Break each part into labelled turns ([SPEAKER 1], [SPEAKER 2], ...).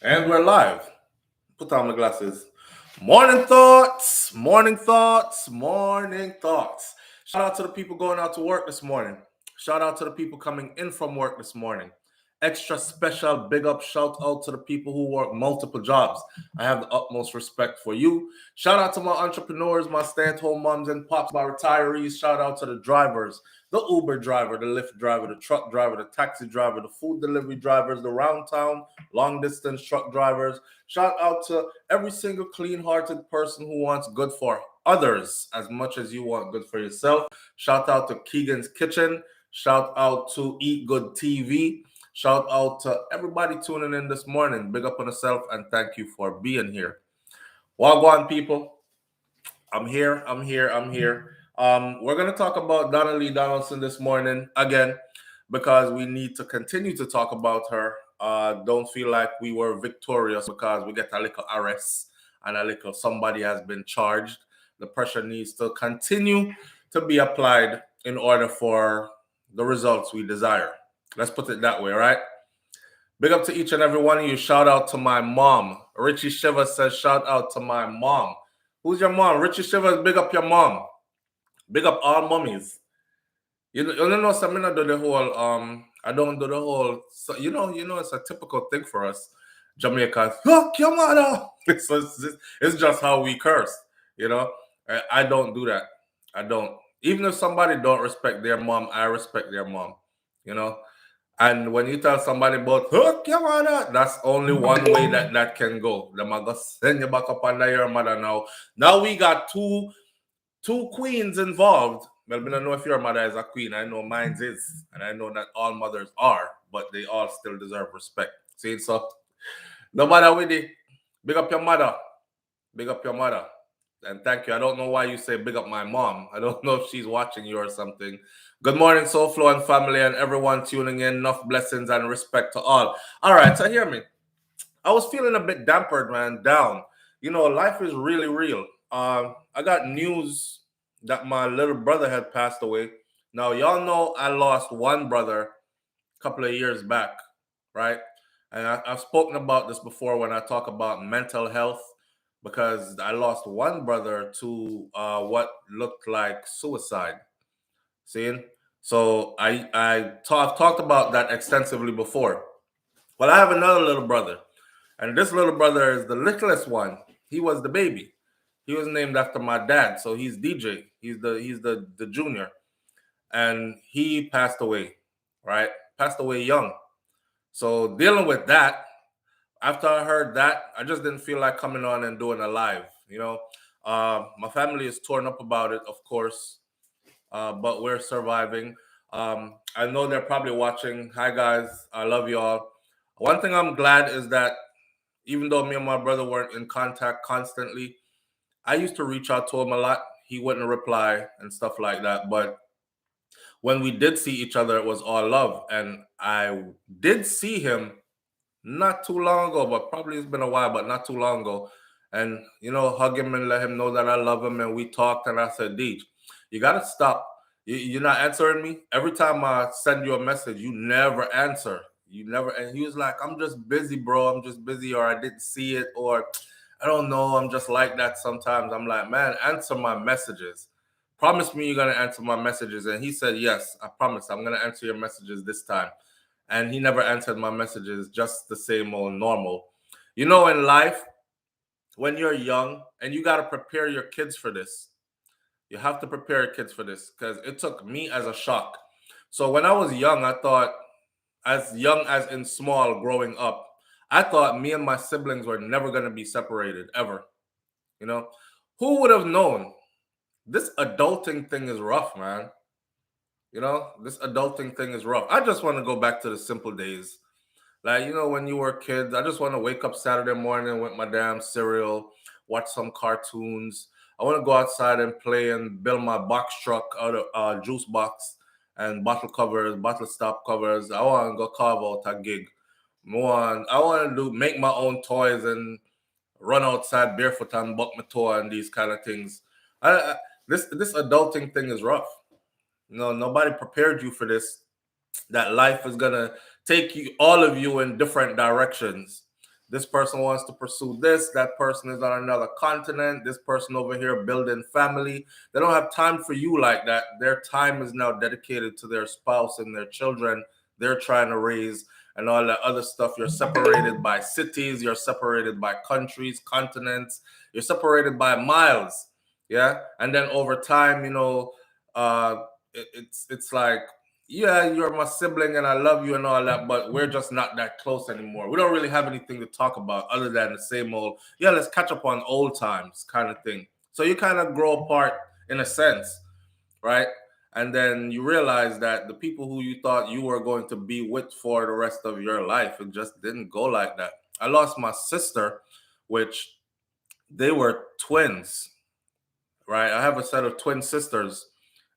[SPEAKER 1] And we're live. Put on my glasses. Morning thoughts, morning thoughts, morning thoughts. Shout out to the people going out to work this morning. Shout out to the people coming in from work this morning. Extra special big up shout out to the people who work multiple jobs. I have the utmost respect for you. Shout out to my entrepreneurs, my stay-at-home moms and pops, my retirees. Shout out to the drivers, the Uber driver, the Lyft driver, the truck driver, the taxi driver, the food delivery drivers, the round town, long distance truck drivers. Shout out to every single clean-hearted person who wants good for others as much as you want good for yourself. Shout out to Keegan's Kitchen. Shout out to Eat Good TV. Shout out to everybody tuning in this morning. Big up on yourself and thank you for being here. Wagwan people, I'm here. We're going to talk about Donnelly Donaldson this morning again because we need to continue to talk about her. Don't feel like we were victorious because we get a little arrest and a little somebody has been charged. The pressure needs to continue to be applied in order for the results we desire. Let's put it that way, right? Big up to each and every one of you. Shout out to my mom. Richie Shiva says, shout out to my mom. Who's your mom? Richie Shiva, big up your mom. Big up all mummies. You know, some do the whole, I don't do the whole, so, you know, it's a typical thing for us. Jamaicans, fuck your mother. It's just how we curse, you know. I don't do that. I don't. Even if somebody don't respect their mom, I respect their mom, you know. And when you tell somebody about hook your mother, that's only one way that can go. Them are gonna send you back up under your mother now. Now we got two queens involved. Well, I don't know if your mother is a queen. I know mine is, and I know that all mothers are, but they all still deserve respect. See, so no matter with it, big up your mother. Big up your mother. And thank you. I don't know why you say big up my mom. I don't know if she's watching you or something. Good morning, SouFlo and family, and everyone tuning in. Enough blessings and respect to all. All right, so hear me. I was feeling a bit dampered, man, down. You know, life is really real. I got news that my little brother had passed away. Now, y'all know I lost one brother a couple of years back, right? And I've spoken about this before when I talk about mental health because I lost one brother to what looked like suicide. See? So I've talked about that extensively before. Well, I have another little brother, and this little brother is the littlest one. He was the baby. He was named after my dad, so he's DJ. He's the junior, and he passed away, right? Passed away young. So dealing with that, after I heard that, I just didn't feel like coming on and doing a live. You know, my family is torn up about it, of course, but we're surviving. I know they're probably watching. Hi guys, I love y'all. One thing I'm glad is that even though me and my brother weren't in contact constantly, I used to reach out to him a lot. He wouldn't reply and stuff like that. But when we did see each other, it was all love. And I did see him not too long ago, but probably it's been a while, but not too long ago. And, you know, hug him and let him know that I love him. And we talked and I said, Deej, you got to stop. You're not answering me. Every time I send you a message, you never answer. You never. And he was like, I'm just busy, bro. I'm just busy, or I didn't see it, or I don't know. I'm just like that sometimes. I'm like, man, answer my messages. Promise me you're going to answer my messages. And he said, yes, I promise. I'm going to answer your messages this time. And he never answered my messages, just the same old normal. You know, in life, when you're young, and you got to prepare your kids for this. You have to prepare your kids for this because it took me as a shock. So when I was young, I thought, as young as in small growing up, I thought me and my siblings were never going to be separated ever. You know, who would have known? This adulting thing is rough, man. You know, this adulting thing is rough. I just want to go back to the simple days. Like, you know, when you were kids, I just want to wake up Saturday morning with my damn cereal, watch some cartoons. I want to go outside and play and build my box truck out of juice box and bottle covers, bottle stop covers. I want to go carve out a gig. I want to make my own toys and run outside barefoot and buck my toe and these kind of things. This adulting thing is rough. You know, nobody prepared you for this. That life is gonna take you, all of you, in different directions. This person wants to pursue this. That person is on another continent. This person over here building family. They don't have time for you like that. Their time is now dedicated to their spouse and their children they're trying to raise and all that other stuff. You're separated by cities. You're separated by countries, continents. You're separated by miles. Yeah. And then over time, it's like, yeah, you're my sibling and I love you and all that, but we're just not that close anymore. We don't really have anything to talk about other than the same old, yeah, let's catch up on old times kind of thing. So you kind of grow apart in a sense, right? And then you realize that the people who you thought you were going to be with for the rest of your life, it just didn't go like that. I lost my sister, which they were twins, right? I have a set of twin sisters,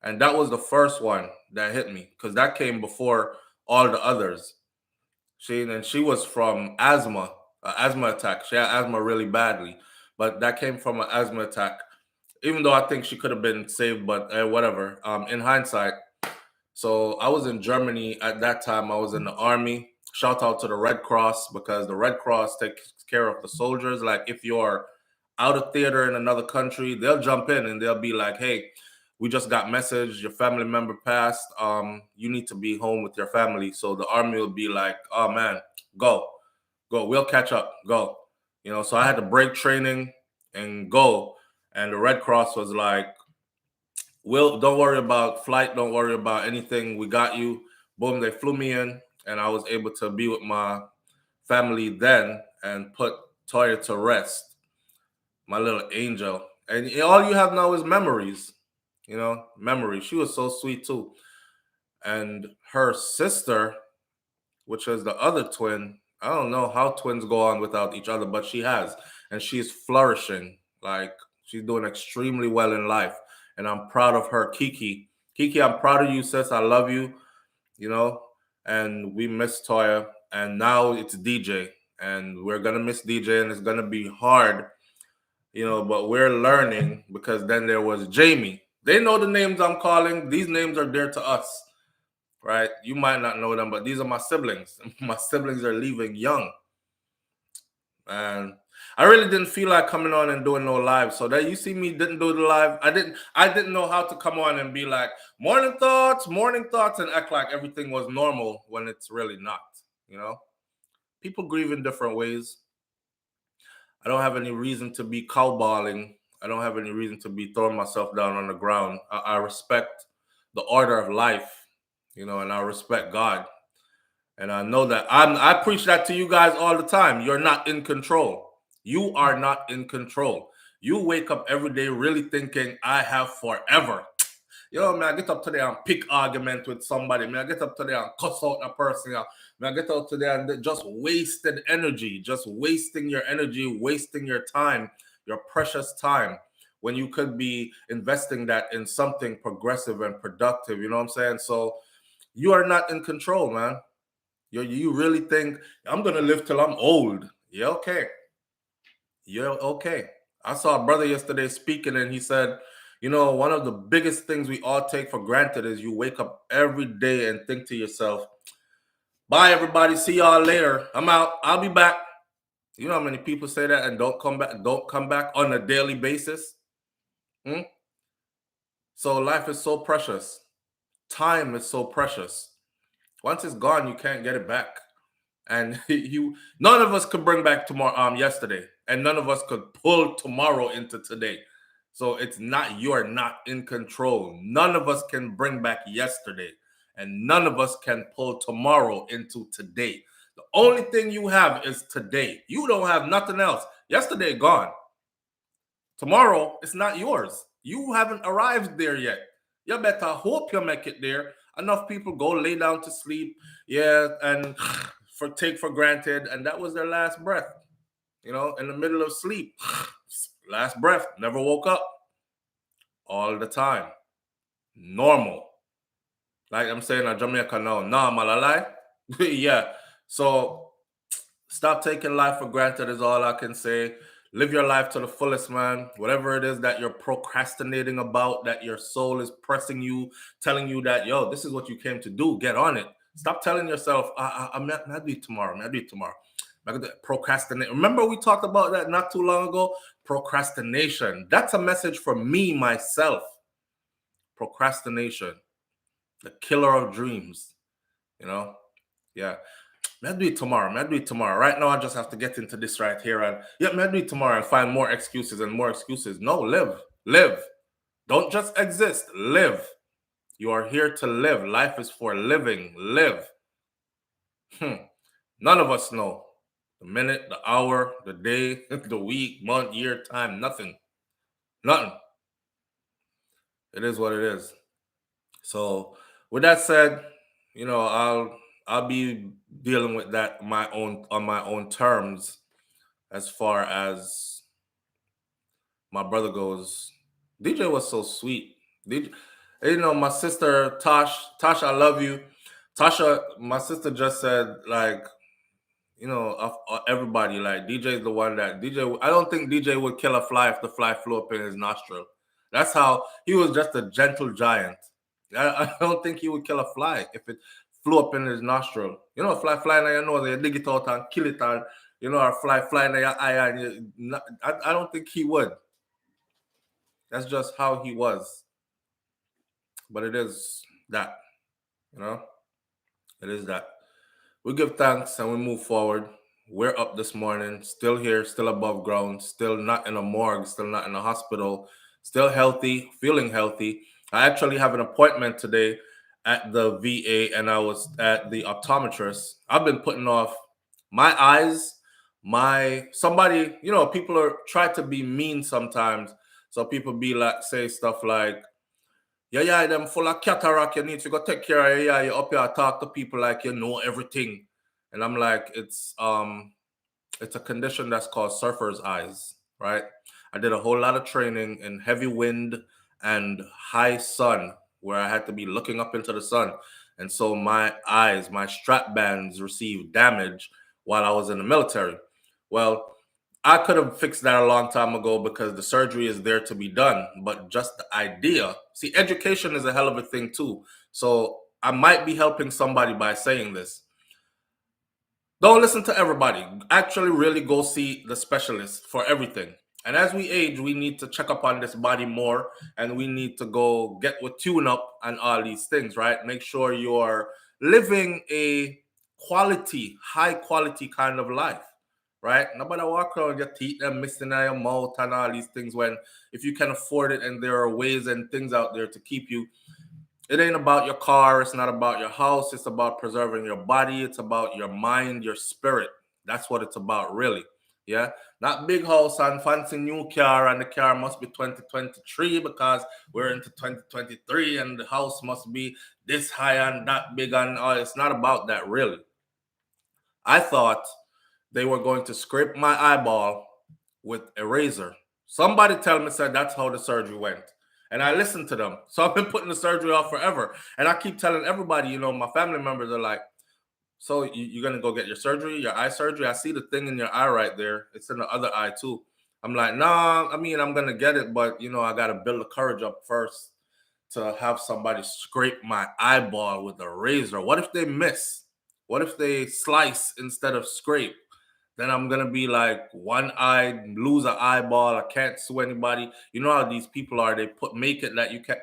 [SPEAKER 1] and that was the first one that hit me because that came before all the others. She was from asthma attack. She had asthma really badly, but that came from an asthma attack. Even though I think she could have been saved, but whatever. In hindsight, so I was in Germany at that time. I was in the army. Shout out to the Red Cross because the Red Cross takes care of the soldiers. Like if you're out of theater in another country, they'll jump in and they'll be like, "Hey, we just got message. Your family member passed. You need to be home with your family." So the army will be like, "Oh man, go. We'll catch up. Go." So I had to break training and go. And the Red Cross was like, don't worry about flight. Don't worry about anything. We got you. Boom, they flew me in and I was able to be with my family then and put Toya to rest, my little angel. And all you have now is memories, memories. She was so sweet too. And her sister, which is the other twin, I don't know how twins go on without each other, but she has. And she's flourishing. Like, she's doing extremely well in life. And I'm proud of her. Kiki, I'm proud of you, sis. I love you, and we miss Toya. And now it's DJ. And we're going to miss DJ, and it's going to be hard, but we're learning because then there was Jamie. They know the names I'm calling. These names are dear to us, right? You might not know them, but these are my siblings. My siblings are leaving young. And I really didn't feel like coming on and doing no live. So that you see me didn't do the live. I didn't know how to come on and be like, morning thoughts, and act like everything was normal when it's really not, People grieve in different ways. I don't have any reason to be cowballing. I don't have any reason to be throwing myself down on the ground. I respect the order of life, and I respect God. And I know that I preach that to you guys all the time. You're not in control. You are not in control. You wake up every day really thinking, I have forever. Man, I get up today and pick argument with somebody. Man, I get up today and cuss out a person. Man, I get up today and just wasted energy, just wasting your energy, wasting your time, your precious time, when you could be investing that in something progressive and productive. You know what I'm saying? So you are not in control, man. You really think I'm gonna live till I'm old? Yeah, okay. Yeah, okay. I saw a brother yesterday speaking, and he said, one of the biggest things we all take for granted is you wake up every day and think to yourself, bye everybody, see y'all later. I'm out. I'll be back. You know how many people say that and don't come back on a daily basis? So life is so precious. Time is so precious. Once it's gone, you can't get it back. And none of us could bring back yesterday, and none of us could pull tomorrow into today. So you're not in control. None of us can bring back yesterday, and none of us can pull tomorrow into today. The only thing you have is today. You don't have nothing else. Yesterday gone. Tomorrow, it's not yours. You haven't arrived there yet. You better hope you make it there. Enough people go lay down to sleep, and take for granted, and that was their last breath, in the middle of sleep. Last breath, never woke up. All the time. Normal. Like I'm saying in Jamaica now, nah, malalai. Yeah. So stop taking life for granted is all I can say. Live your life to the fullest, man. Whatever it is that you're procrastinating about, that your soul is pressing you, telling you that, this is what you came to do. Get on it. Stop telling yourself, I'm not do it tomorrow. I'm not do it tomorrow. Procrastinate. Remember we talked about that not too long ago? Procrastination. That's a message for me, myself. Procrastination. The killer of dreams. Yeah. I'll do it tomorrow. I'll do it tomorrow. Right now, I just have to get into this right here. And I'll do it tomorrow and find more excuses and more excuses. No, live. Live. Don't just exist. Live. You are here to live. Life is for living. Live. None of us know the minute, the hour, the day, the week, month, year, time, nothing. Nothing. It is what it is. So with that said, I'll be dealing with that on my own terms as far as my brother goes. DJ was so sweet. DJ, my sister Tosh, I love you. Tasha, my sister just said, like, of everybody, like, DJ is the one that I don't think DJ would kill a fly if the fly flew up in his nostril. That's how he was, just a gentle giant. I don't think he would kill a fly if it flew up in his nostril. A fly flying in your nose, you dig it out and kill it, and or fly flying in your eye, and I don't think he would. That's just how he was. But it is that, it is that. We give thanks and we move forward. We're up this morning, still here, still above ground, still not in a morgue, still not in a hospital, still healthy, feeling healthy. I actually have an appointment today at the VA, and I was at the optometrist. I've been putting off my eyes, somebody, people try to be mean sometimes. So people be like, say stuff like, yeah, them full of cataract, you need to go take care of you up here, talk to people like you know everything. And I'm like, it's a condition that's called surfer's eyes, right? I did a whole lot of training in heavy wind and high sun, where I had to be looking up into the sun. And so my eyes, my strap bands received damage while I was in the military. Well, I could have fixed that a long time ago because the surgery is there to be done. But just the idea, see, education is a hell of a thing too. So I might be helping somebody by saying this. Don't listen to everybody. Actually, really go see the specialist for everything. And as we age, we need to check up on this body more, and we need to go get with tune up and all these things, right? Make sure you're living a quality, high quality kind of life, right? Nobody walk around with your teeth them missing out your mouth and all these things, when if you can afford it and there are ways and things out there to keep you. It ain't about your car. It's not about your house. It's about preserving your body. It's about your mind, your spirit. That's what it's about, really. Yeah. Not big house and fancy new car, and the car must be 2023 because we're into 2023, and the house must be this high and that big, and it's not about that, really. I thought they were going to scrape my eyeball with a razor. Somebody tell me, said that's how the surgery went. And I listened to them. So I've been putting the surgery off forever. And I keep telling everybody, my family members are like, so you're going to go get your surgery, your eye surgery? I see the thing in your eye right there. It's in the other eye too. I'm like, nah, I'm going to get it. But, I got to build the courage up first to have somebody scrape my eyeball with a razor. What if they miss? What if they slice instead of scrape? Then I'm going to be like one-eyed, lose an eyeball. I can't sue anybody. You know how these people are. They make it that you can't.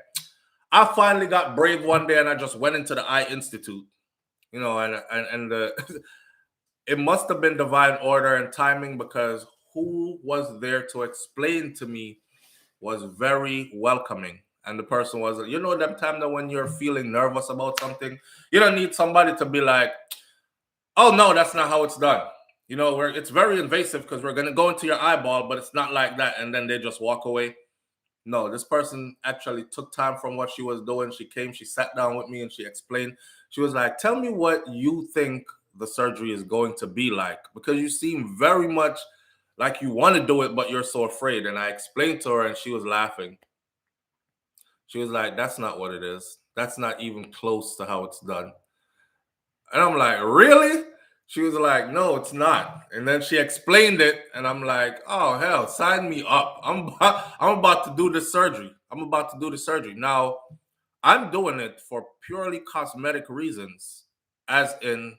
[SPEAKER 1] I finally got brave one day, and I just went into the Eye Institute, and it must have been divine order and timing, because who was there to explain to me was very welcoming. And the person was, that time that when you're feeling nervous about something, you don't need somebody to be like, oh, no, that's not how it's done. It's very invasive because we're going to go into your eyeball, but it's not like that. And then they just walk away. No, this person actually took time from what she was doing. She came, she sat down with me, and she explained. She was like, tell me what you think the surgery is going to be like, because you seem very much like you want to do it, but you're so afraid. And I explained to her, and she was laughing. She was like, that's not what it is. That's not even close to how it's done. And I'm like, really? She was like, no, it's not. And then she explained it, and I'm like, oh, hell, sign me up. I'm about to do this surgery. Now, I'm doing it for purely cosmetic reasons, as in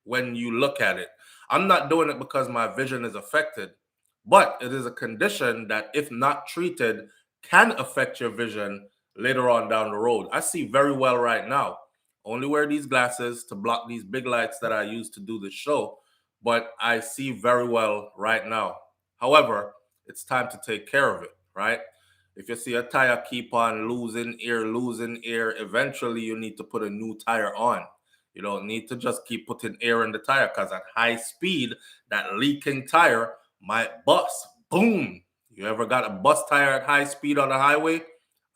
[SPEAKER 1] when you look at it. I'm not doing it because my vision is affected, but it is a condition that, if not treated, can affect your vision later on down the road. I see very well right now. Only wear these glasses to block these big lights that I use to do the show, but I see very well right now. However, it's time to take care of it, right? If you see a tire keep on losing air, eventually you need to put a new tire on. You don't need to just keep putting air in the tire, because at high speed, that leaking tire might bust. Boom. You ever got a bust tire at high speed on the highway?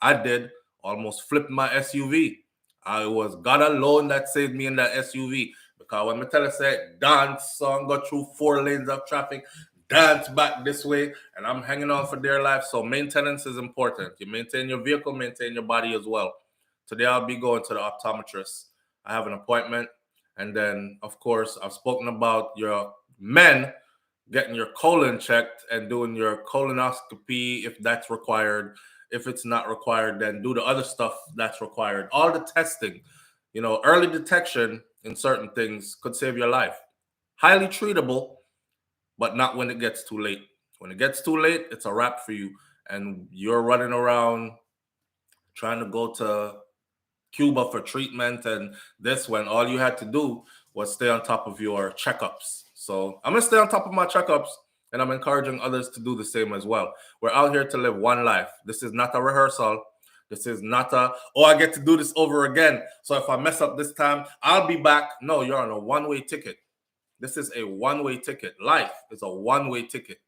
[SPEAKER 1] I did. Almost flipped my SUV. I was God alone that saved me in that SUV. Because when Metella said dance song, go through 4 lanes of traffic, dance back this way, and I'm hanging on for dear life. So maintenance is important. You maintain your vehicle, maintain your body as well. Today I'll be going to the optometrist. I have an appointment. And then, of course, I've spoken about your men getting your colon checked and doing your colonoscopy if that's required. If it's not required, then do the other stuff that's required. All the testing, early detection in certain things could save your life. Highly treatable, but not when it gets too late. When it gets too late, it's a wrap for you. And you're running around trying to go to Cuba for treatment and this, when all you had to do was stay on top of your checkups. So I'm going to stay on top of my checkups, and I'm encouraging others to do the same as well. We're out here to live one life. This is not a rehearsal. This is not I get to do this over again. So if I mess up this time, I'll be back. No, you're on a one-way ticket. This is a one-way ticket. Life is a one-way ticket.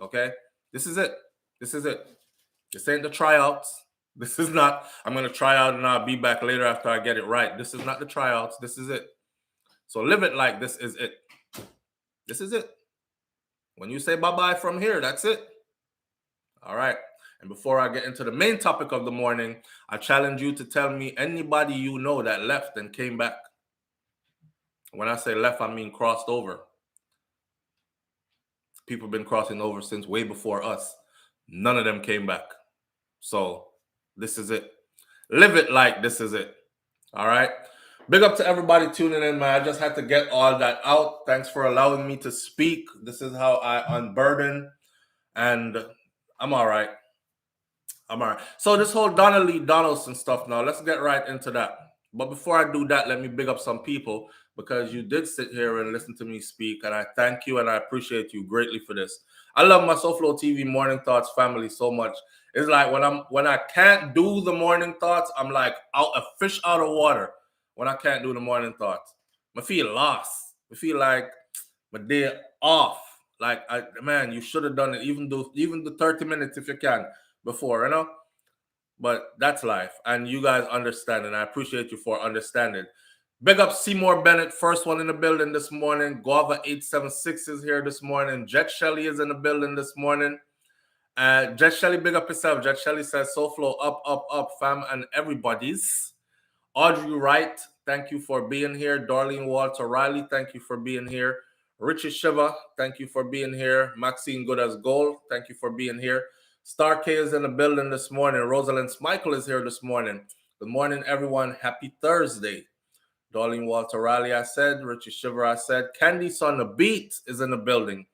[SPEAKER 1] Okay? This is it. This is it. This ain't the tryouts. This is not, I'm going to try out and I'll be back later after I get it right. This is not the tryouts. This is it. So live it like this is it. This is it. When you say bye-bye from here, that's it. All right. And before I get into the main topic of the morning, I challenge you to tell me anybody you know that left and came back. When I say left, I mean crossed over. People have been crossing over since way before us. None of them came back. So this is it. Live it like this is it. All right. Big up to everybody tuning in, man. I just had to get all that out. Thanks for allowing me to speak. This is how I unburden. And I'm all right. I'm all right. So this whole Donnelly Donaldson stuff now, let's get right into that. But before I do that, let me big up some people, because you did sit here and listen to me speak. And I thank you and I appreciate you greatly for this. I love my SouFLoTV Morning Thoughts family so much. It's like when I can't do the morning thoughts, I'm like a fish out of water. When I can't do the morning thoughts, I feel lost. I feel like my day off. Like, man, you should have done it, even the 30 minutes if you can before, But that's life, and you guys understand, and I appreciate you for understanding. Big up Seymour Bennett, first one in the building this morning. Guava 876 is here this morning. Jet Shelley is in the building this morning. Jet Shelley, big up yourself. Jet Shelley says, SouFlo up, fam, and everybody's. Audrey Wright, thank you for being here. Darlene Walter Riley, thank you for being here. Richie Shiva, thank you for being here. Maxine Good as Gold, thank you for being here. Star K is in the building this morning. Rosalind Smichael is here this morning. Good morning, everyone. Happy Thursday. Darlene Walter Riley, I said. Richie Shiva, I said. Candice on the Beat is in the building.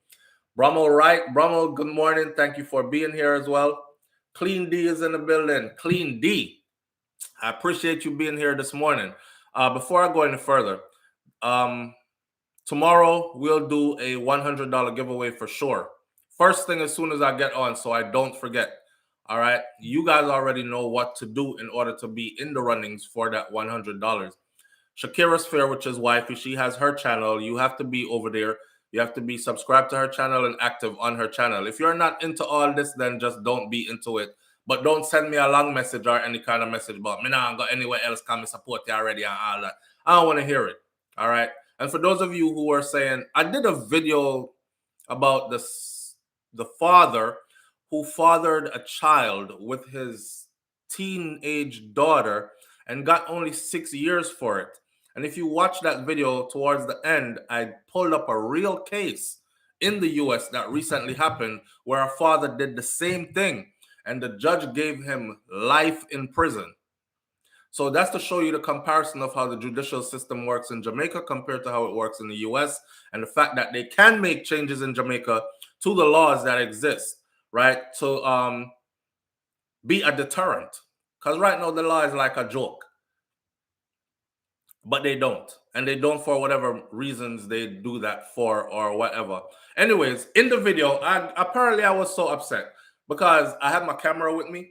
[SPEAKER 1] Brummel Wright. Brummel, good morning. Thank you for being here as well. Clean D is in the building. Clean D. I appreciate you being here this morning. Before I go any further, tomorrow we'll do a $100 giveaway for sure. First thing as soon as I get on, so I don't forget. All right. You guys already know what to do in order to be in the runnings for that $100. Shakira's Fair, which is wifey, she has her channel. You have to be over there. You have to be subscribed to her channel and active on her channel. If you're not into all this, then just don't be into it. But don't send me a long message or any kind of message about me. Nah, I go anywhere else. Come and support you already and all that. I don't want to hear it. All right. And for those of you who are saying, I did a video about the father who fathered a child with his teenage daughter and got only 6 years for it. And if you watch that video towards the end, I pulled up a real case in the US that recently happened where a father did the same thing and the judge gave him life in prison. So that's to show you the comparison of how the judicial system works in Jamaica compared to how it works in the US, and the fact that they can make changes in Jamaica to the laws that exist, right? To be a deterrent. Because right now the law is like a joke. But they don't. And they don't for whatever reasons they do that for or whatever. Anyways, in the video, apparently I was so upset because I had my camera with me,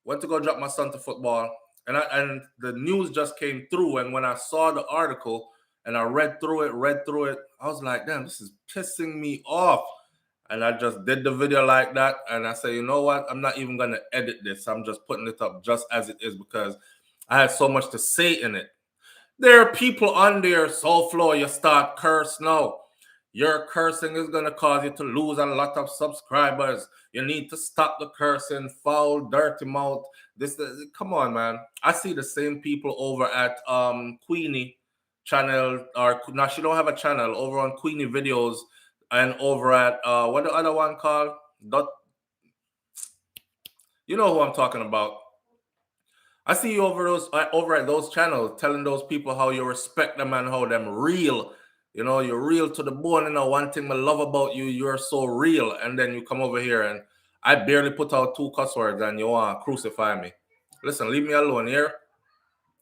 [SPEAKER 1] went to go drop my son to football, and the news just came through. And when I saw the article and I read through it, I was like, damn, this is pissing me off. And I just did the video like that. And I said, you know what? I'm not even going to edit this. I'm just putting it up just as it is because I had so much to say in it. There are people on there, SouFLo, you start curse now. Your cursing is going to cause you to lose a lot of subscribers. You need to stop the cursing, foul, dirty mouth. Come on, man. I see the same people over at Queenie channel, or no, she don't have a channel, over on Queenie videos, and over at what the other one called? You know who I'm talking about. I see you over at those channels telling those people how you respect them and how them real. You know, you're real to the bone. You know, one thing I love about you, you're so real. And then you come over here and I barely put out 2 cuss words and you want to crucify me. Listen, leave me alone here.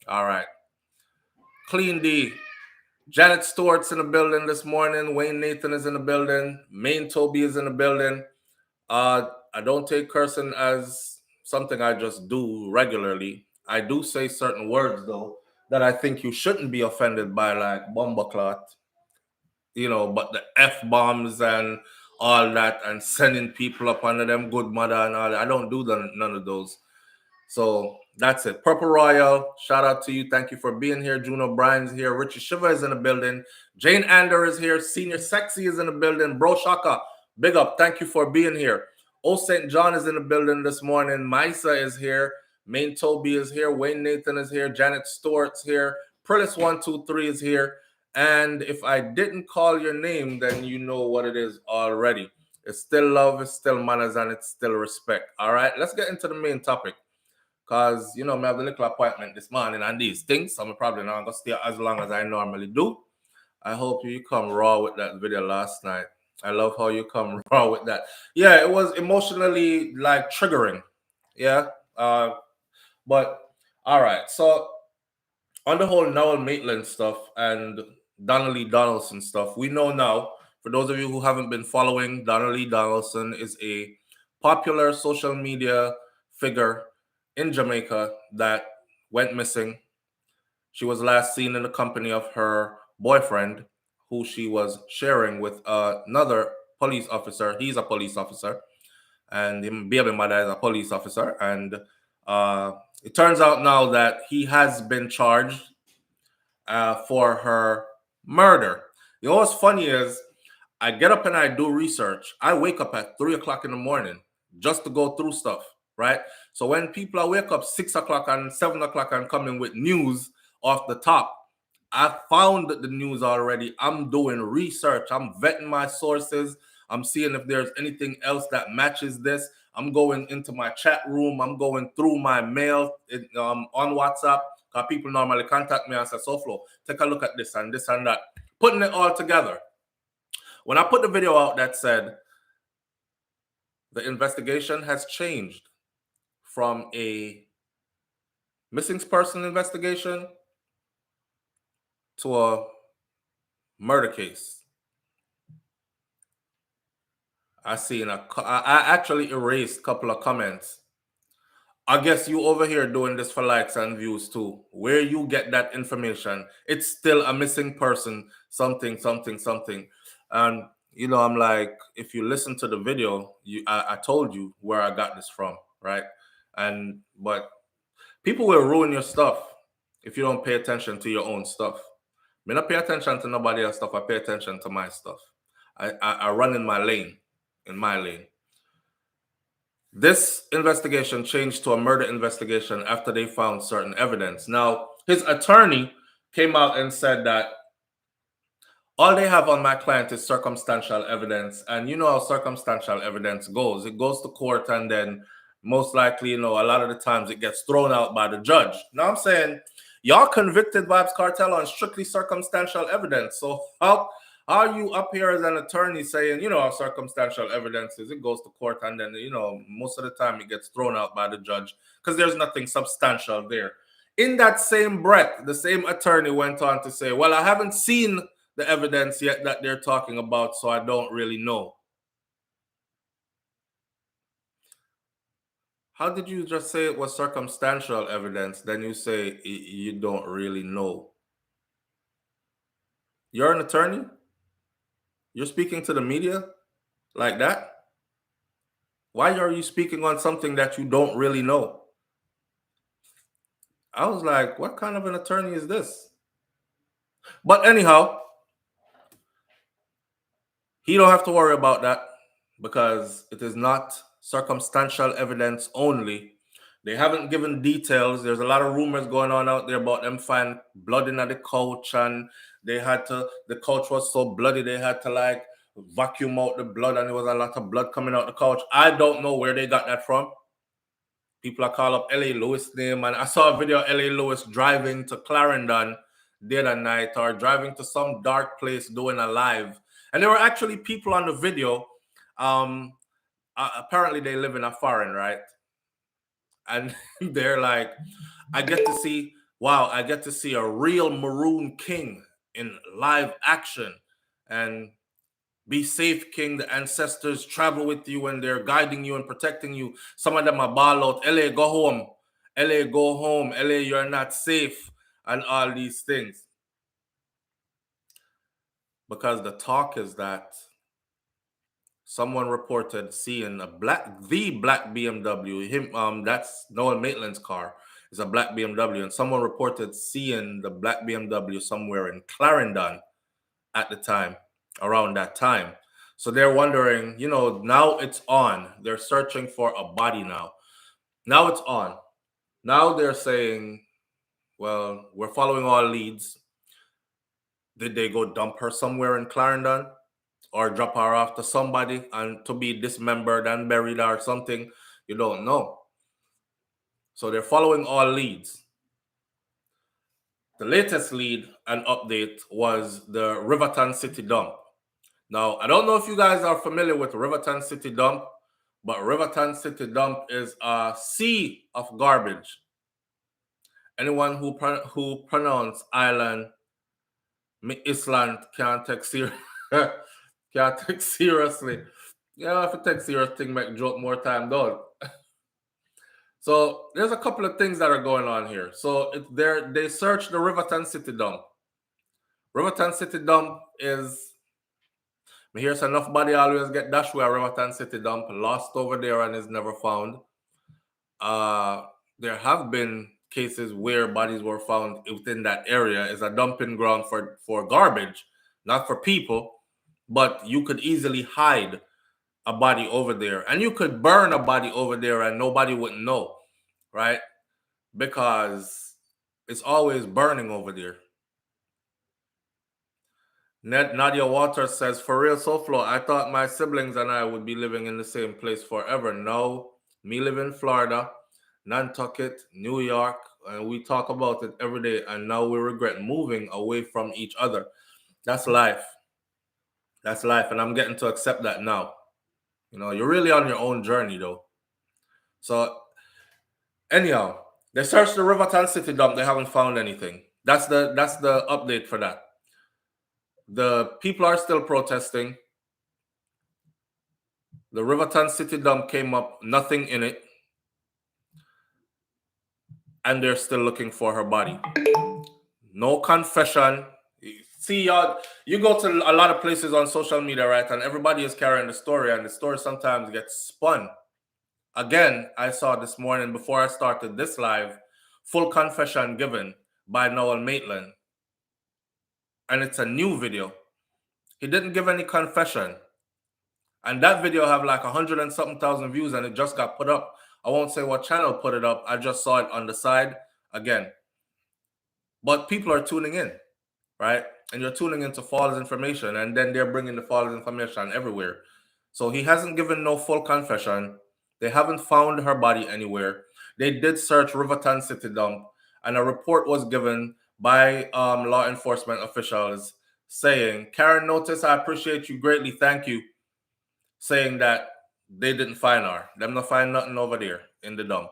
[SPEAKER 1] All right. Clean D. Janet Stewart's in the building this morning. Wayne Nathan is in the building. Maine Toby is in the building. I don't take cursing as something I just do regularly. I do say certain words, though, that I think you shouldn't be offended by, like bumbleclot, you know, but the F-bombs and all that and sending people up under them good mother and all that, I don't do none of those. So that's it. Purple Royal, shout out to you. Thank you for being here. Juno Bryan's here. Richie Shiva is in the building. Jane Ander is here. Senior Sexy is in the building. Bro Shaka, big up. Thank you for being here. Old St. John is in the building this morning. Misa is here. Maine Toby is here. Wayne Nathan is here. Janet Stewart's here. Prillis123 is here. And if I didn't call your name, then you know what it is already. It's still love, it's still manners, and it's still respect. All right, let's get into the main topic. Because, you know, I have a little appointment this morning and these things, so I'm probably not going to stay as long as I normally do. I hope you come raw with that video last night. I love how you come raw with that. Yeah, it was emotionally, like, triggering. Yeah. But, all right. So, on the whole Noel Maitland stuff and Donnelly Donaldson stuff, we know now, for those of you who haven't been following, Donnelly Donaldson is a popular social media figure in Jamaica that went missing. She was last seen in the company of her boyfriend, who she was sharing with another police officer. He's a police officer, and the baby mother is a police officer. And it turns out now that he has been charged for her murder. You know what's funny is I get up and I do research. I wake up at 3 o'clock in the morning just to go through stuff, right? So when people are wake up 6 o'clock and 7 o'clock and coming with news off the top, I found the news already. I'm doing research. I'm vetting my sources. I'm seeing if there's anything else that matches this. I'm going into my chat room. I'm going through my mail on WhatsApp. Because people normally contact me and say, SouFLo, take a look at this and that. Putting it all together. When I put the video out that said the investigation has changed from a missing person investigation to a murder case, I actually erased a couple of comments. I guess you over here doing this for likes and views too. Where you get that information? It's still a missing person, something. And you know, I'm like, if you listen to the video, I told you where I got this from, right? But people will ruin your stuff if you don't pay attention to your own stuff. I don't pay attention to nobody else's stuff. I pay attention to my stuff. I run in my lane. This investigation changed to a murder investigation after they found certain evidence. Now, his attorney came out and said that all they have on my client is circumstantial evidence. And you know how circumstantial evidence goes. It goes to court and then most likely, a lot of the times it gets thrown out by the judge. Now I'm saying, y'all convicted Vybz Kartel on strictly circumstantial evidence. So how are you up here as an attorney saying, circumstantial evidence is, it goes to court and then, most of the time it gets thrown out by the judge because there's nothing substantial there. In that same breath, the same attorney went on to say, well, I haven't seen the evidence yet that they're talking about, so I don't really know. How did you just say it was circumstantial evidence? Then you say you don't really know. You're an attorney? You're speaking to the media like that? Why are you speaking on something that you don't really know? I was like, what kind of an attorney is this? But anyhow, he don't have to worry about that because it is not circumstantial evidence only. They haven't given details. There's a lot of rumors going on out there about them find blood in the couch, and the couch was so bloody they had to vacuum out the blood, and there was a lot of blood coming out the couch. I don't know where they got that from. People are calling up L.A. Lewis' name, and I saw a video of L.A. Lewis driving to Clarendon the other night, or driving to some dark place doing a live. And there were actually people on the video. Apparently they live in a foreign, right? And they're like, I get to see a real Maroon King in live action. And be safe, King. The ancestors travel with you and they're guiding you and protecting you. Some of them are ball out. LA, go home. LA, go home. LA, you're not safe. And all these things. Because the talk is that someone reported seeing the black BMW. That's Noel Maitland's car. It's a black BMW, and someone reported seeing the black BMW somewhere in Clarendon at the time, around that time. So they're wondering, now it's on. They're searching for a body now. Now it's on. Now they're saying, well, we're following all leads. Did they go dump her somewhere in Clarendon? Or drop her off to somebody and to be dismembered and buried or something? You don't know. So they're following all leads. The latest lead and update was the Riverton City Dump. Now, I don't know if you guys are familiar with Riverton City Dump, but Riverton City Dump is a sea of garbage. Anyone who pronounce island, Island can't take seriously. Can't take seriously. If you take serious thing, make joke more time, don't. So there's a couple of things that are going on here. So they searched the Riverton City Dump. Riverton City Dump is, I hear enough body always get dashed where Riverton City Dump lost over there and is never found. There have been cases where bodies were found within that area. Is a dumping ground for garbage, not for people. But you could easily hide a body over there, and you could burn a body over there and nobody wouldn't know, right? Because it's always burning over there. Nadia Waters says, for real, SouFlo, I thought my siblings and I would be living in the same place forever. No, me live in Florida, Nantucket, New York, and we talk about it every day, and now we regret moving away from each other. That's life. That's life, and I'm getting to accept that now. You're really on your own journey, though. So, anyhow, they searched the Riverton City Dump. They haven't found anything. That's the update for that. The people are still protesting. The Riverton City Dump came up, nothing in it, and they're still looking for her body. No confession. See, you go to a lot of places on social media, right? And everybody is carrying the story, and the story sometimes gets spun. Again, I saw this morning before I started this live, full confession given by Noel Maitland. And it's a new video. He didn't give any confession. And that video have like 100 and something thousand views, and it just got put up. I won't say what channel put it up. I just saw it on the side again. But people are tuning in, right? And you're tuning into false information, and then they're bringing the false information everywhere. So he hasn't given no full confession. They haven't found her body anywhere. They did search Riverton City Dump, and a report was given by law enforcement officials saying, Karen Notice, I appreciate you greatly, thank you, saying that they didn't find her. Them not find nothing over there in the dump.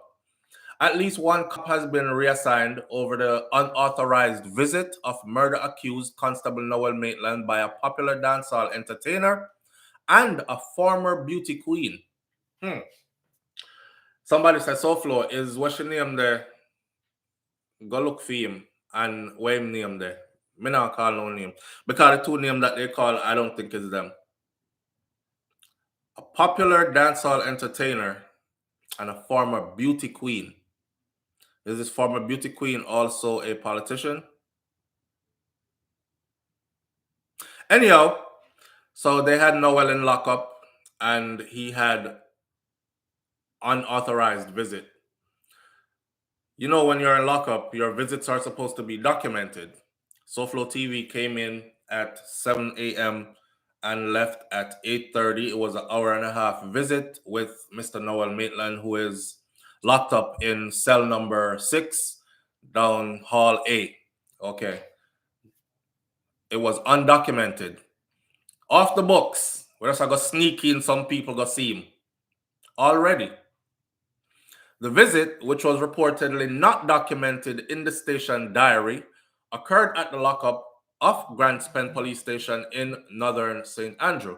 [SPEAKER 1] At least one cop has been reassigned over the unauthorized visit of murder-accused Constable Noel Maitland by a popular dancehall entertainer and a former beauty queen. Somebody said SouFLo is what's your name there? Go look for him and what him name there. Me not call no name. Because the two names that they call, I don't think is them. A popular dancehall entertainer and a former beauty queen. Is this former beauty queen also a politician? Anyhow, so they had Noel in lockup and he had unauthorized visit. You know, when you're in lockup, your visits are supposed to be documented. SouFLoTV came in at 7 a.m. and left at 8:30. It was an hour and a half visit with Mr. Noel Maitland, who is locked up in cell number 6 down Hall A. Okay. It was undocumented. Off the books. We're just going to sneak in, some people go see him. Already. The visit, which was reportedly not documented in the station diary, occurred at the lockup of Grants Pen Police Station in Northern St. Andrew.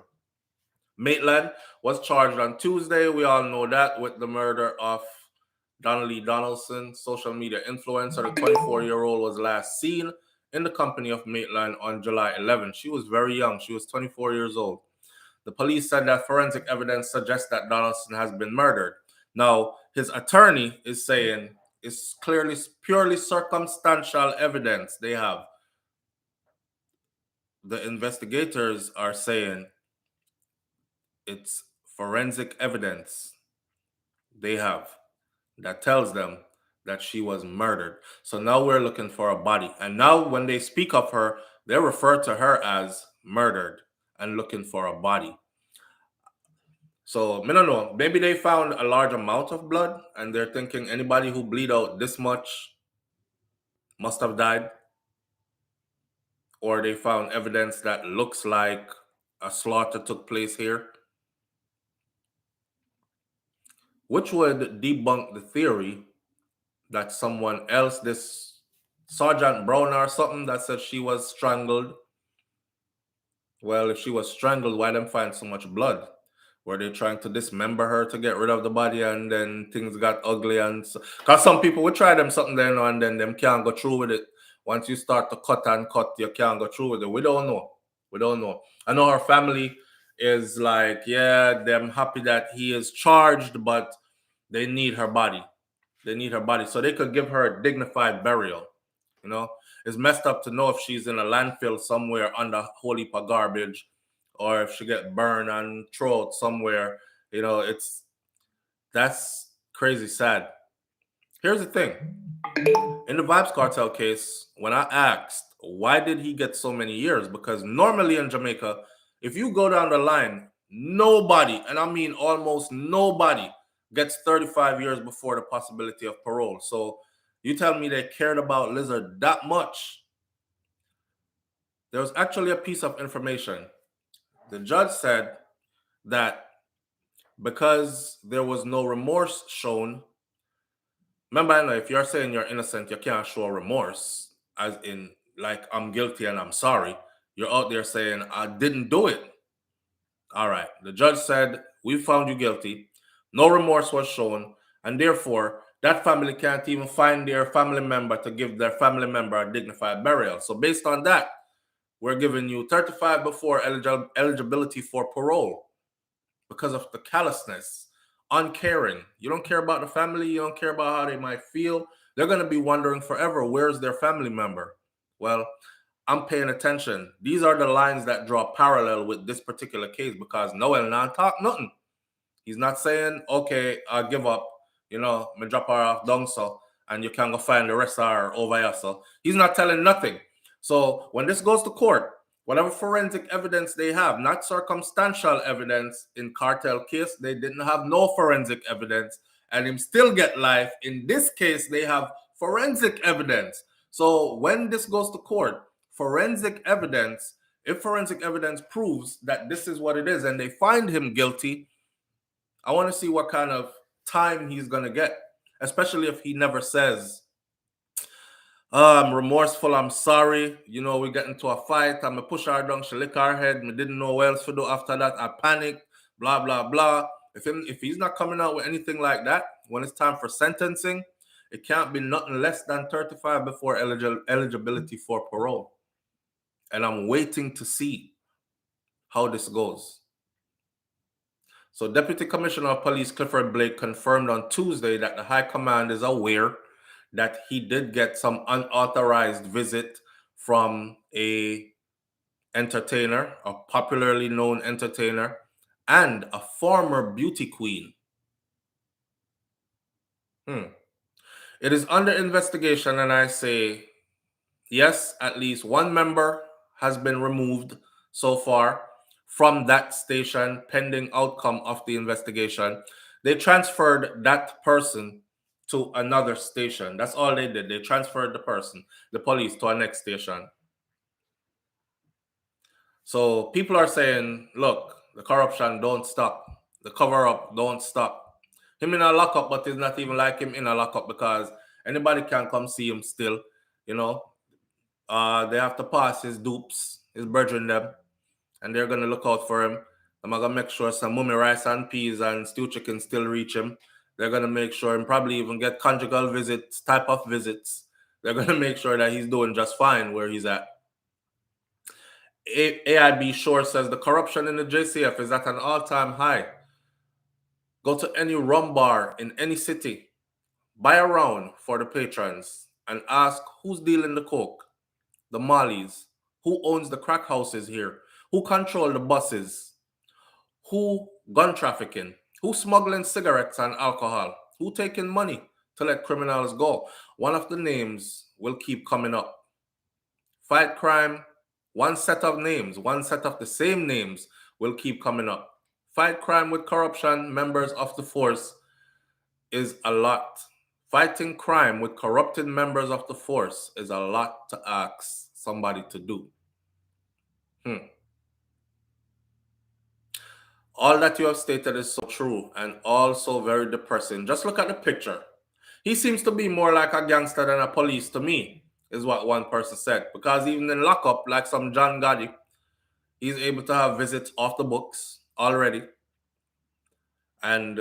[SPEAKER 1] Maitland was charged on Tuesday, we all know that, with the murder of Donnelly Donaldson, social media influencer. The 24-year-old was last seen in the company of Maitland on July 11. She was very young. She was 24 years old. The police said that forensic evidence suggests that Donaldson has been murdered. Now, his attorney is saying it's clearly purely circumstantial evidence they have. The investigators are saying it's forensic evidence they have that tells them that she was murdered. So now we're looking for a body. And now when they speak of her, they refer to her as murdered and looking for a body. So, I don't know. Maybe they found a large amount of blood and they're thinking anybody who bleed out this much must have died. Or they found evidence that looks like a slaughter took place here, which would debunk the theory that someone else, this Sergeant Brown or something, that said she was strangled. Well, if she was strangled, why them find so much blood? Were they trying to dismember her to get rid of the body and then things got ugly? And because some people would try them something there now and then them can't go through with it. Once you start to cut and cut, you can't go through with it. We don't know. We don't know. I know her family is like, yeah, they're happy that he is charged, but they need her body. They need her body so they could give her a dignified burial. You know, it's messed up to know if she's in a landfill somewhere under a whole heap of garbage, or if she get burned and thrown somewhere. You know, that's crazy sad. Here's the thing. In the Vibes Cartel case, when I asked why did he get so many years, because normally in Jamaica, if you go down the line, nobody, and I mean almost nobody, gets 35 years before the possibility of parole. So you tell me they cared about Lizard that much. There was actually a piece of information. The judge said that because there was no remorse shown, remember, I know if you're saying you're innocent, you can't show remorse, as in, like, I'm guilty and I'm sorry. You're out there saying, I didn't do it. All right. The judge said, we found you guilty. No remorse was shown. And therefore, that family can't even find their family member to give their family member a dignified burial. So based on that, we're giving you 35 before eligibility for parole because of the callousness, uncaring. You don't care about the family. You don't care about how they might feel. They're going to be wondering forever, where's their family member? Well, I'm paying attention. These are the lines that draw parallel with this particular case because Noel not talk nothing. He's not saying, okay, I'll give up, you know, me drop her off down so, and you can go find the rest of her over here. So he's not telling nothing. So when this goes to court, Whatever forensic evidence they have, not circumstantial evidence in cartel case, they didn't have no forensic evidence, and him still get life. In this case, they have forensic evidence. So when this goes to court, forensic evidence, if forensic evidence proves that this is what it is and they find him guilty, I want to see what kind of time he's going to get, especially if he never says, I'm remorseful, I'm sorry, you know, we get into a fight, I'm going to push her down, she lick her head, me didn't know what else to do after that, I panicked, blah, blah, blah. If he's not coming out with anything like that, when it's time for sentencing, it can't be nothing less than 35 before eligibility for parole. And I'm waiting to see how this goes. So Deputy Commissioner of Police Clifford Blake confirmed on Tuesday that the High Command is aware that he did get some unauthorized visit from a entertainer, a popularly known entertainer, and a former beauty queen. It is under investigation, and I say, yes, at least one member has been removed so far from that station pending outcome of the investigation. They transferred that person to another station. That's all they did. They transferred the person, the police, to our next station. So people are saying, look, the corruption don't stop. The cover-up don't stop. Him in a lockup, but it's not even like him in a lockup because anybody can come see him still, you know. They have to pass his dupes, his brethren them, and they're going to look out for him. I'm going to make sure some mummy rice and peas and stew chicken still reach him. They're going to make sure and probably even get conjugal visits, type of visits. They're going to make sure that he's doing just fine where he's at. AIB Shore says the corruption in the JCF is at an all-time high. Go to any rum bar in any city, buy a round for the patrons, and ask who's dealing the coke, the mollies, who owns the crack houses here, who control the buses, who gun trafficking, who smuggling cigarettes and alcohol, who taking money to let criminals go. One of the names will keep coming up. Fight crime, one set of names, one set of the same names will keep coming up. Fight crime with corruption, members of the force, is a lot. Fighting crime with corrupted members of the force is a lot to ask somebody to do. All that you have stated is so true and also very depressing. Just look at the picture. He seems to be more like a gangster than a police to me, is what one person said. Because even in lockup, like some John Gotti, he's able to have visits off the books already. And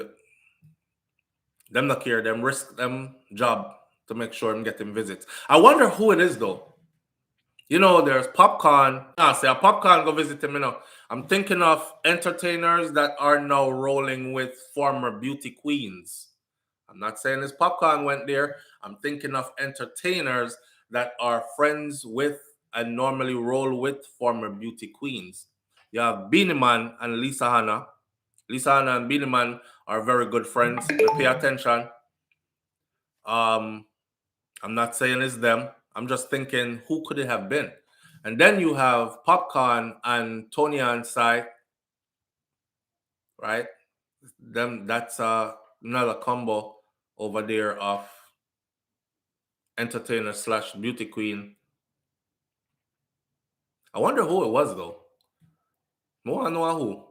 [SPEAKER 1] them not care, them risk them job to make sure I'm getting visits. I wonder who it is though. You know, there's Popcorn. Say a Popcorn go visit him, you know. I'm thinking of entertainers that are now rolling with former beauty queens. I'm not saying this Popcorn went there. I'm thinking of entertainers that are friends with and normally roll with former beauty queens. You have Beanie Man and Lisa Hanna. Lisa Hanna and Beanie Man are very good friends. They pay attention. I'm not saying it's them. I'm just thinking, who could it have been? And then you have Popcorn and Tony on side, right? That's another combo over there of entertainer slash beauty queen. I wonder who it was though. No one know who.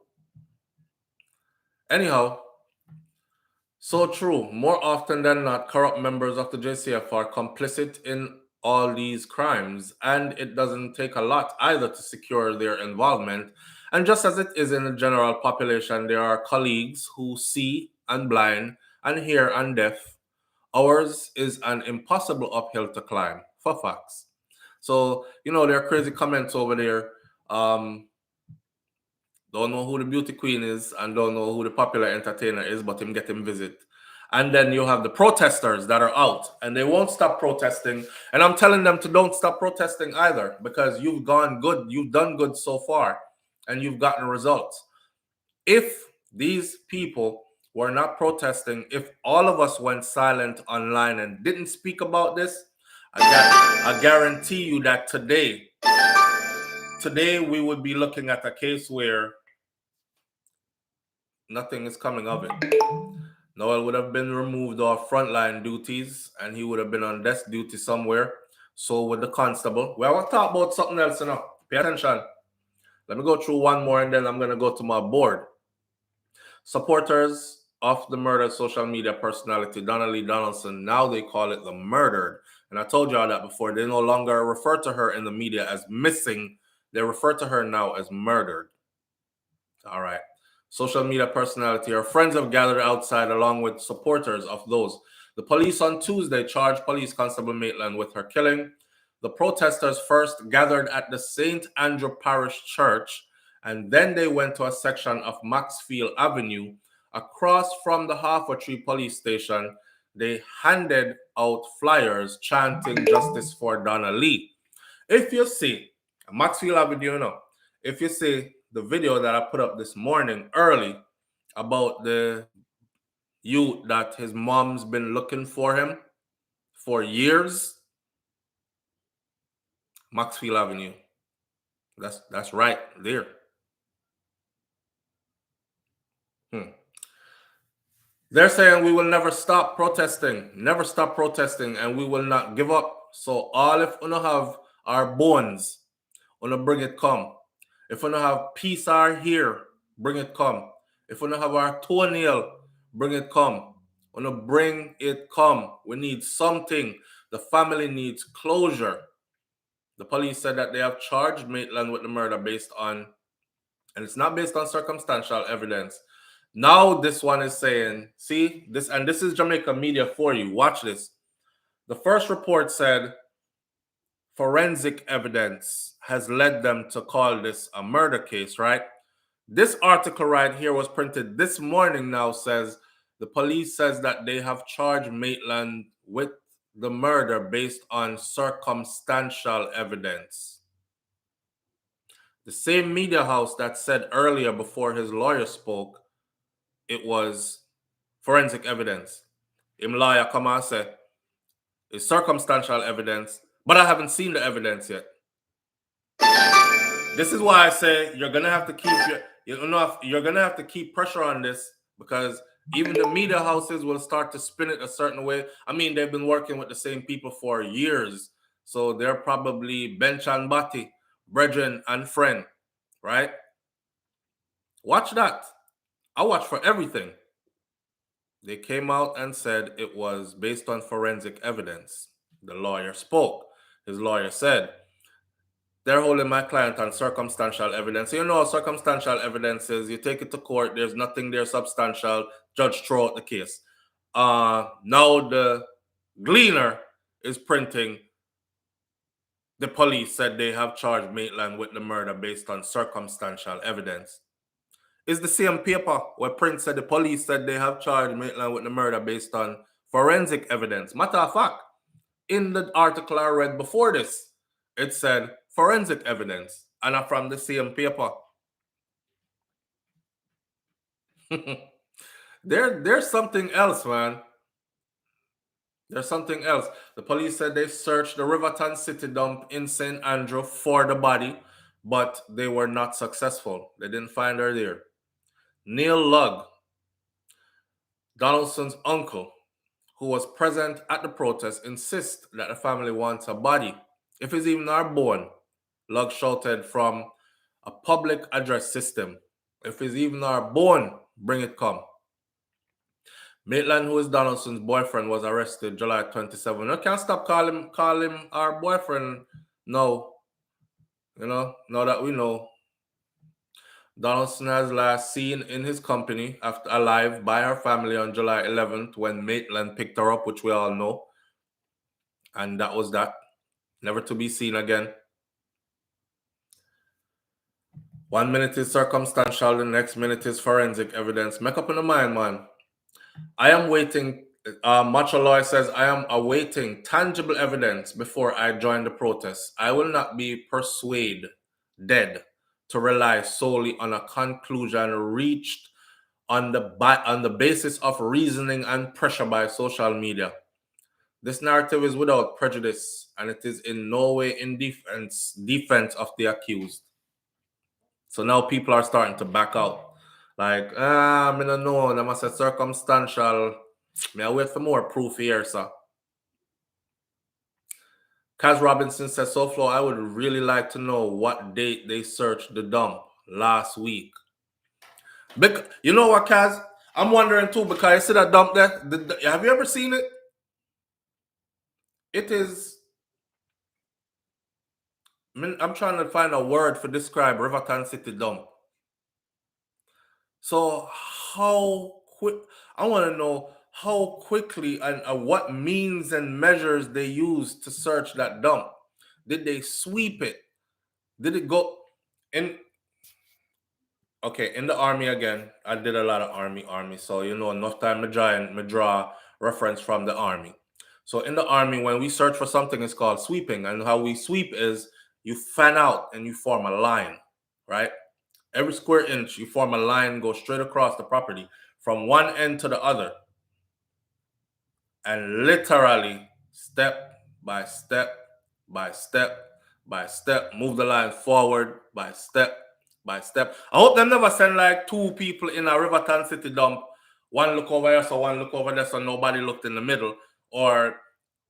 [SPEAKER 1] Anyhow, so true. More often than not, corrupt members of the JCF are complicit in all these crimes, and it doesn't take a lot either to secure their involvement. And just as it is in the general population, there are colleagues who see and blind and hear and deaf. Ours is an impossible uphill to climb, for facts. So, you know, there are crazy comments over there. Don't know who the beauty queen is and don't know who the popular entertainer is, but him get him visit. And then you have the protesters that are out and they won't stop protesting. And I'm telling them to don't stop protesting either because you've gone good. You've done good so far and you've gotten results. If these people were not protesting, if all of us went silent online and didn't speak about this, I guarantee you that today today we would be looking at a case where nothing is coming of it. Noel would have been removed off frontline duties and he would have been on desk duty somewhere. So would the constable. We want to talk about something else now. Pay attention. Let me go through one more and then I'm going to go to my board. Supporters of the murdered social media personality Donnelly Donaldson, now they call it the murdered. And I told y'all that before. They no longer refer to her in the media as missing. They refer to her now as murdered. All right. Social media personality. Her friends have gathered outside along with supporters of those. The police on Tuesday charged Police Constable Maitland with her killing. The protesters first gathered at the St. Andrew Parish Church, and then they went to a section of Maxfield Avenue across from the Halfway Tree police station. They handed out flyers chanting justice for Donnelly. If you see Maxfield Avenue, if you see the video that I put up this morning early about the youth that his mom's been looking for him for years, Maxfield Avenue. That's right there. They're saying we will never stop protesting, and we will not give up. So all if we have our bones, we bring it come. If we have peace are here, bring it come. If we have our toenail, bring it come. We bring it come. We need something. The family needs closure. The police said that they have charged Maitland with the murder based on, and it's not based on circumstantial evidence. Now this one is saying, see, this is Jamaica media for you. Watch this. The first report said forensic evidence has led them to call this a murder case, right? This article right here was printed this morning now, says the police says that they have charged Maitland with the murder based on circumstantial evidence. The same media house that said earlier before his lawyer spoke, it was forensic evidence. Him lawyer come and say, it's circumstantial evidence, but I haven't seen the evidence yet. This is why I say you're gonna have to keep you're gonna have to keep pressure on this, because even the media houses will start to spin it a certain way. I mean, they've been working with the same people for years, so they're probably bench and body, brethren and friend, right? Watch that. I watch for everything. They came out and said it was based on forensic evidence. The lawyer spoke. His lawyer said, they're holding my client on circumstantial evidence. So, circumstantial evidence is you take it to court, there's nothing there substantial, judge throw out the case. Now the Gleaner is printing, the police said they have charged Maitland with the murder based on circumstantial evidence. It's the same paper where Print said the police said they have charged Maitland with the murder based on forensic evidence. Matter of fact, in the article I read before this, it said forensic evidence, and I'm from the same paper. There's something else, man. There's something else. The police said they searched the Riverton city dump in St. Andrew for the body, but they were not successful. They didn't find her there. Neil Lugg, Donaldson's uncle, who was present at the protest, insists that the family wants a body. If it's even our born, Lugg shouted from a public address system. If it's even our born, bring it come. Maitland, who is Donaldson's boyfriend, was arrested July 27. I can't stop calling him our boyfriend. No. Now that we know. Donaldson has last seen in his company after alive by her family on July 11th when Maitland picked her up, which we all know. And that was that. Never to be seen again. 1 minute is circumstantial, the next minute is forensic evidence. Make up in the mind, man. I am waiting. Macho Lawyer says, I am awaiting tangible evidence before I join the protest. I will not be persuaded to rely solely on a conclusion reached on the basis of reasoning and pressure by social media. This narrative is without prejudice, and it is in no way in defense of the accused. So now people are starting to back out. Like, I don't know. They must say circumstantial. May I wait for more proof here, sir. Kaz Robinson says, SouFlo, I would really like to know what date they searched the dump last week. You know what, Kaz? I'm wondering too, because I see that dump there. Have you ever seen it? It is. I'm trying to find a word for describe Riverton City dump. So how quick? I want to know how quickly and what means and measures they used to search that dump. Did they sweep it? Did it go in? Okay, in the army again. I did a lot of army, so enough time to draw reference from the army. So in the army, when we search for something, it's called sweeping, and how we sweep is you fan out and you form a line, right? Every square inch, you form a line, go straight across the property from one end to the other, and literally step by step by step by step, move the line forward by step by step. I hope them never send like two people in a Riverton City dump, one look over here, so one look over there, so nobody looked in the middle. Or,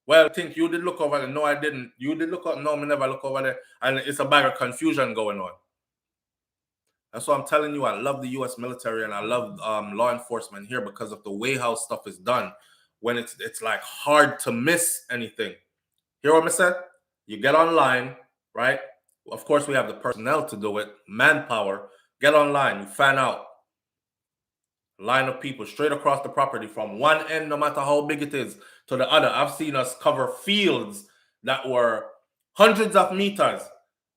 [SPEAKER 1] well, think you did look over there. No, I didn't. You did look up. No, me never look over there. And it's a bag of confusion going on. That's why I'm telling you, I love the U.S. military and I love law enforcement here because of the way how stuff is done. When it's like hard to miss anything. Hear what I said? You get online, right? Of course, we have the personnel to do it, manpower. Get online, you fan out. Line of people straight across the property from one end, no matter how big it is, to the other. I've seen us cover fields that were hundreds of meters.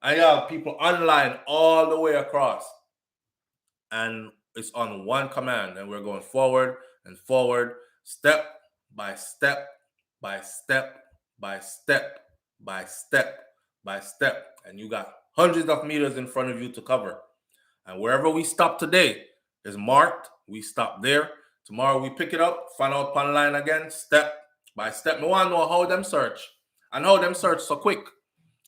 [SPEAKER 1] And you have people online all the way across. And it's on one command, and we're going forward and forward, step by step by step by step by step by step. And you got hundreds of meters in front of you to cover. And wherever we stop today is marked. We stop there. Tomorrow we pick it up, find out pan line again, step by step. I want to know how them search and how them search so quick,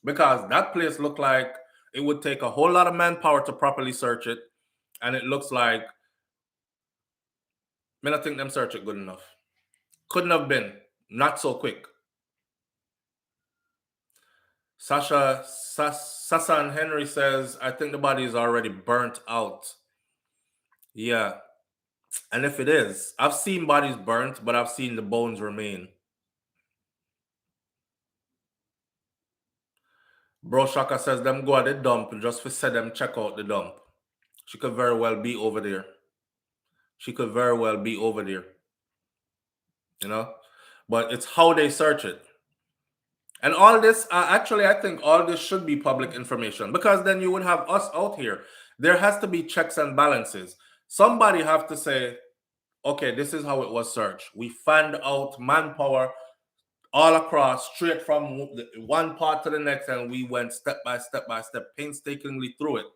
[SPEAKER 1] because that place looked like it would take a whole lot of manpower to properly search it. And it looks like, I don't think them search it good enough. Couldn't have been. Not so quick. Sasan Henry says, I think the body is already burnt out. Yeah. And if it is, I've seen bodies burnt, but I've seen the bones remain. Bro Shaka says, them go at the dump just for say them check out the dump. She could very well be over there. She could very well be over there. You know? But it's how they search it. And all this, actually, I think all this should be public information, because then you would have us out here. There has to be checks and balances. Somebody have to say, okay, this is how it was searched. We fanned out manpower all across, straight from one part to the next, and we went step by step by step, painstakingly through it.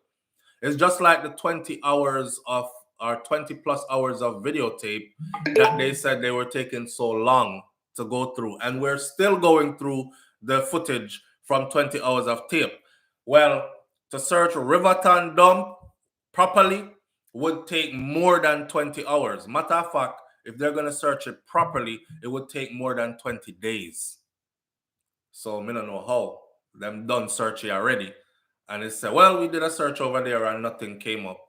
[SPEAKER 1] It's just like the 20 hours of, or 20 plus hours of videotape that they said they were taking so long to go through. And we're still going through the footage from 20 hours of tape. Well, to search Riverton dump properly would take more than 20 hours. Matter of fact, if they're going to search it properly, it would take more than 20 days. So I don't know how. Them done searching already. And it said, well, we did a search over there and nothing came up.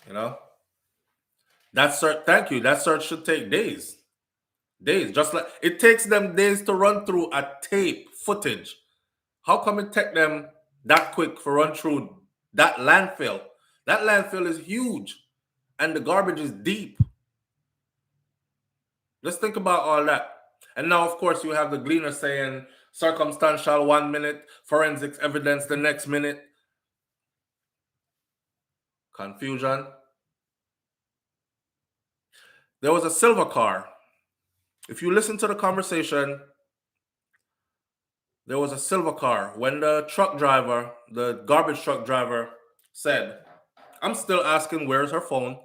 [SPEAKER 1] You know? That search, thank you. That search should take days. Days. Just like it takes them days to run through a tape footage. How come it take them that quick for run through that landfill? That landfill is huge. And the garbage is deep. Let's think about all that. And now, of course, you have the gleaner saying circumstantial 1 minute, forensics evidence the next minute. Confusion. There was a silver car. If you listen to the conversation, there was a silver car. When the truck driver, the garbage truck driver said, I'm still asking where's her phone.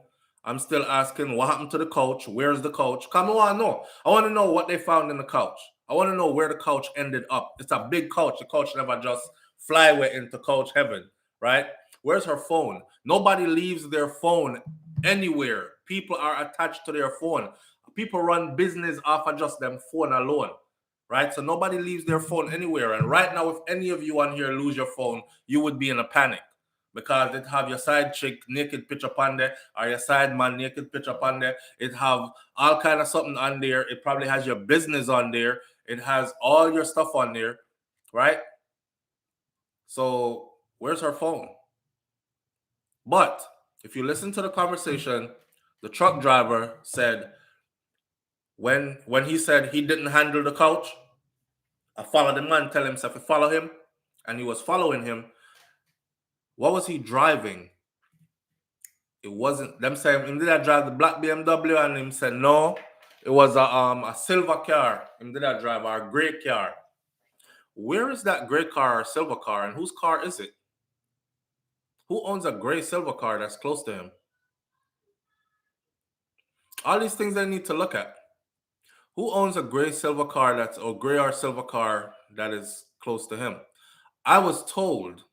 [SPEAKER 1] I'm still asking what happened to the couch. Where's the couch? Come on, no. I want to know what they found in the couch. I want to know where the couch ended up. It's a big couch. The couch never just fly away into couch heaven, right? Where's her phone? Nobody leaves their phone anywhere. People are attached to their phone. People run business off of just them phone alone, right? So nobody leaves their phone anywhere. And right now, if any of you on here lose your phone, you would be in a panic because it have your side chick naked picture on there or your side man naked picture on there. It have all kind of something on there. It probably has your business on there. It has all your stuff on there, right? So where's her phone? But if you listen to the conversation, the truck driver said when he said he didn't handle the couch, I followed the man, tell himself to follow him, and he was following him. What was he driving? It wasn't them saying him did I drive the black BMW, and him said no, it was a silver car. Him did I drive our gray car. Where is that gray car or silver car, and whose car is it? Who owns a gray silver car that's close to him? All these things they need to look at. Who owns a gray silver car that's or gray or silver car that is close to him? I was told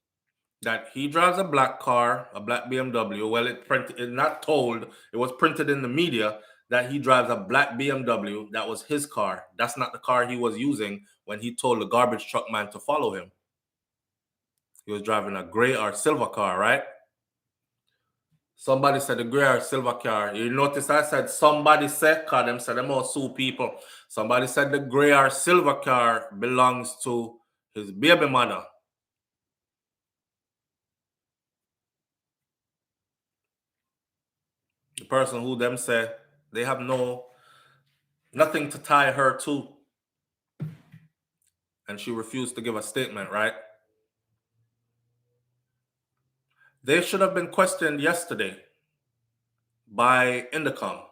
[SPEAKER 1] that he drives a black car, a black BMW. Well, it not told, it was printed in the media that he drives a black BMW. That was his car. That's not the car he was using when he told the garbage truck man to follow him. He was driving a gray or silver car, right? Somebody said the gray or silver car. You notice I said somebody said, because them said them all sue people. Somebody said the gray or silver car belongs to his baby mother. The person who them said they have nothing to tie her to. And she refused to give a statement, right? They should have been questioned yesterday by Indicom.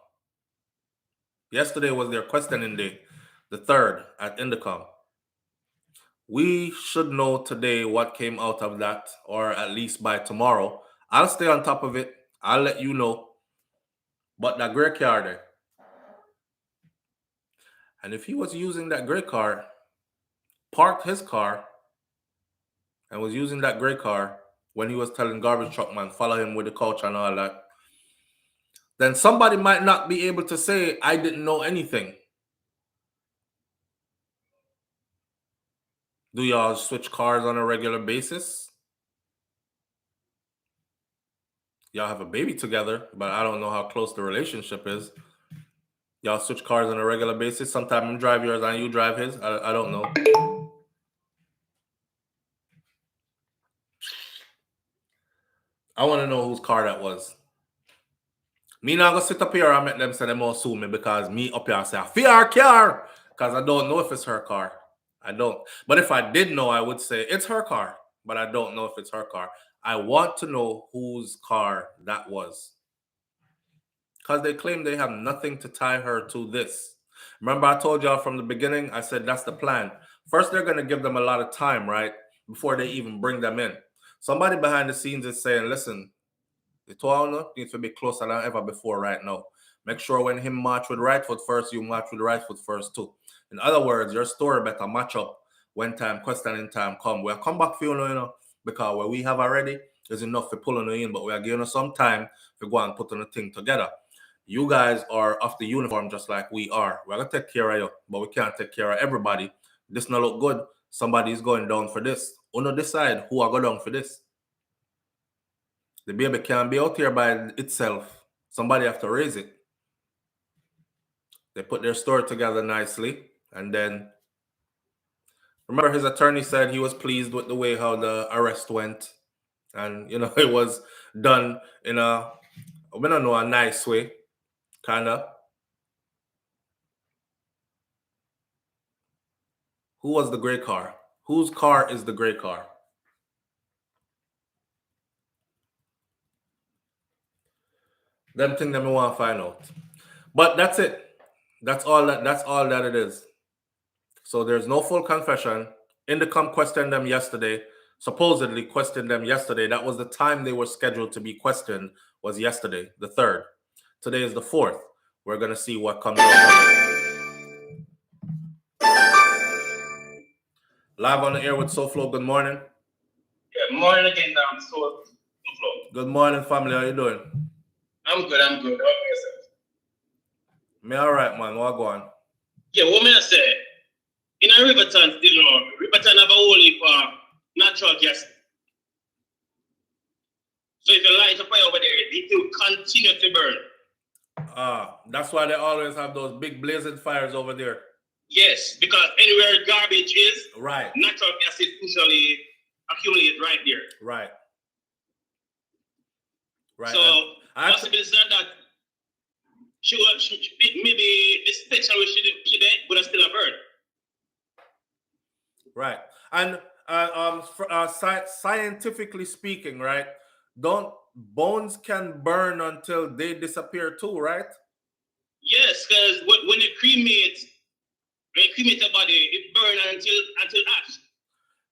[SPEAKER 1] Yesterday was their questioning day, the 3rd at Indicom. We should know today what came out of that, or at least by tomorrow. I'll stay on top of it. I'll let you know. But that gray car there. And if he was using that gray car, parked his car, and was using that gray car when he was telling garbage truck man, follow him with the couch and all that, then somebody might not be able to say, I didn't know anything. Do y'all switch cars on a regular basis? Y'all have a baby together, but I don't know how close the relationship is. Y'all switch cars on a regular basis. Sometimes you drive yours and you drive his. I don't know. I want to know whose car that was. Me not gonna sit up here and make them say them all sue me because me up here say I fear our car because I don't know if it's her car. I don't. But if I did know, I would say it's her car, but I don't know if it's her car. I want to know whose car that was. Because they claim they have nothing to tie her to this. Remember, I told y'all from the beginning, I said that's the plan. First, they're going to give them a lot of time, right? Before they even bring them in. Somebody behind the scenes is saying, listen, the Toronto needs to be closer than ever before right now. Make sure when him march with the right foot first, you march with the right foot first too. In other words, your story better match up when questioning time come. We'll come back for you, because what we have already is enough for pulling you in, but we are giving you some time to go and put on the thing together. You guys are off the uniform just like we are. We're going to take care of you, but we can't take care of everybody. This not look good. Somebody is going down for this. Uno decide who are going down for this. The baby can't be out here by itself. Somebody have to raise it. They put their story together nicely. And then, remember his attorney said he was pleased with the way how the arrest went. And, it was done in a nice way, kind of. Who was the gray car? Whose car is the gray car? Them thing that we want to find out. But that's it. That's all that it is. So there's no full confession. Indicom questioned them yesterday. Supposedly questioned them yesterday. That was the time they were scheduled to be questioned, was yesterday, the 3rd. Today is the 4th. We're going to see what comes out. Live on the air with SouFLo. Good morning.
[SPEAKER 2] Good morning again, SouFLo.
[SPEAKER 1] Good morning, family. How you doing?
[SPEAKER 2] I'm good. How about yourself?
[SPEAKER 1] Me all right, man. What go on?
[SPEAKER 2] Yeah, what may I say? In a Riverton, Riverton have a whole heap of natural gas. So if you light a fire over there, it will continue to burn.
[SPEAKER 1] That's why they always have those big blazing fires over there.
[SPEAKER 2] Yes, because anywhere garbage is,
[SPEAKER 1] right,
[SPEAKER 2] natural gas is usually accumulate right there.
[SPEAKER 1] Right.
[SPEAKER 2] So possibly it's not that maybe the section where she would have still have burned.
[SPEAKER 1] Right. And scientifically speaking, right? Bones can burn until they disappear too, right?
[SPEAKER 2] Yes, because when you cremate a body, it burns until ash.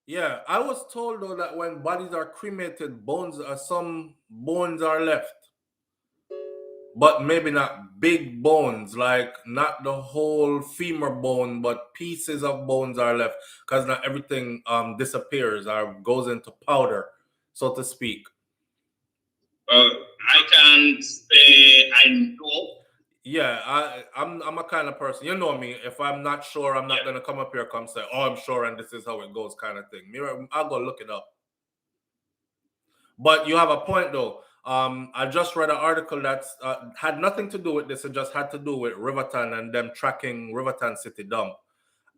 [SPEAKER 1] Yeah, I was told though that when bodies are cremated, some bones are left, but maybe not big bones, like not the whole femur bone, but pieces of bones are left, because not everything disappears or goes into powder, so to speak.
[SPEAKER 2] I can't say I know.
[SPEAKER 1] Yeah, I'm a kind of person, you know me, if I'm not sure, I'm not gonna come up here come say, oh, I'm sure and this is how it goes kind of thing. I'll go look it up. But you have a point though. I just read an article that had nothing to do with this. It just had to do with Riverton and them tracking Riverton City Dump.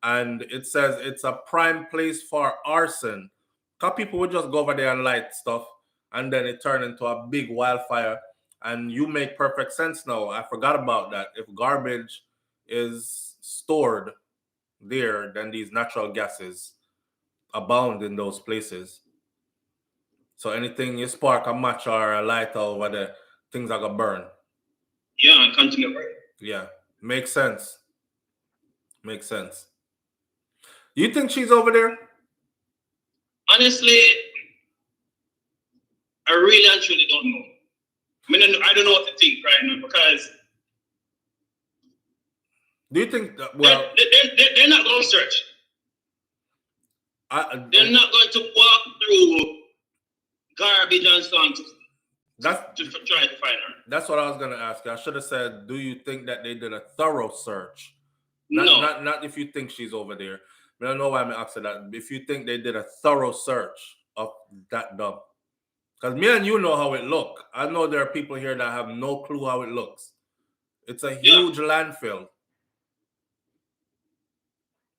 [SPEAKER 1] And it says it's a prime place for arson. Because people would just go over there and light stuff, and then it turned into a big wildfire. And you make perfect sense now. I forgot about that. If garbage is stored there, then these natural gases abound in those places. So anything you spark a match or a lighter over there, things are gonna burn.
[SPEAKER 2] Yeah, continue to burn.
[SPEAKER 1] Yeah, makes sense. Makes sense. You think she's over there?
[SPEAKER 2] Honestly, I really and truly don't know. I mean, I don't know what to think right now because.
[SPEAKER 1] Do you think that,
[SPEAKER 2] they're not going to search? They're not going to walk through garbage and so on to try to find her.
[SPEAKER 1] That's what I was going to ask you. I should have said, do you think that they did a thorough search?
[SPEAKER 2] No.
[SPEAKER 1] Not if you think she's over there. I don't know why I'm asking that. If you think they did a thorough search of that dump. Because me and you know how it look. I know there are people here that have no clue how it looks. It's a huge landfill.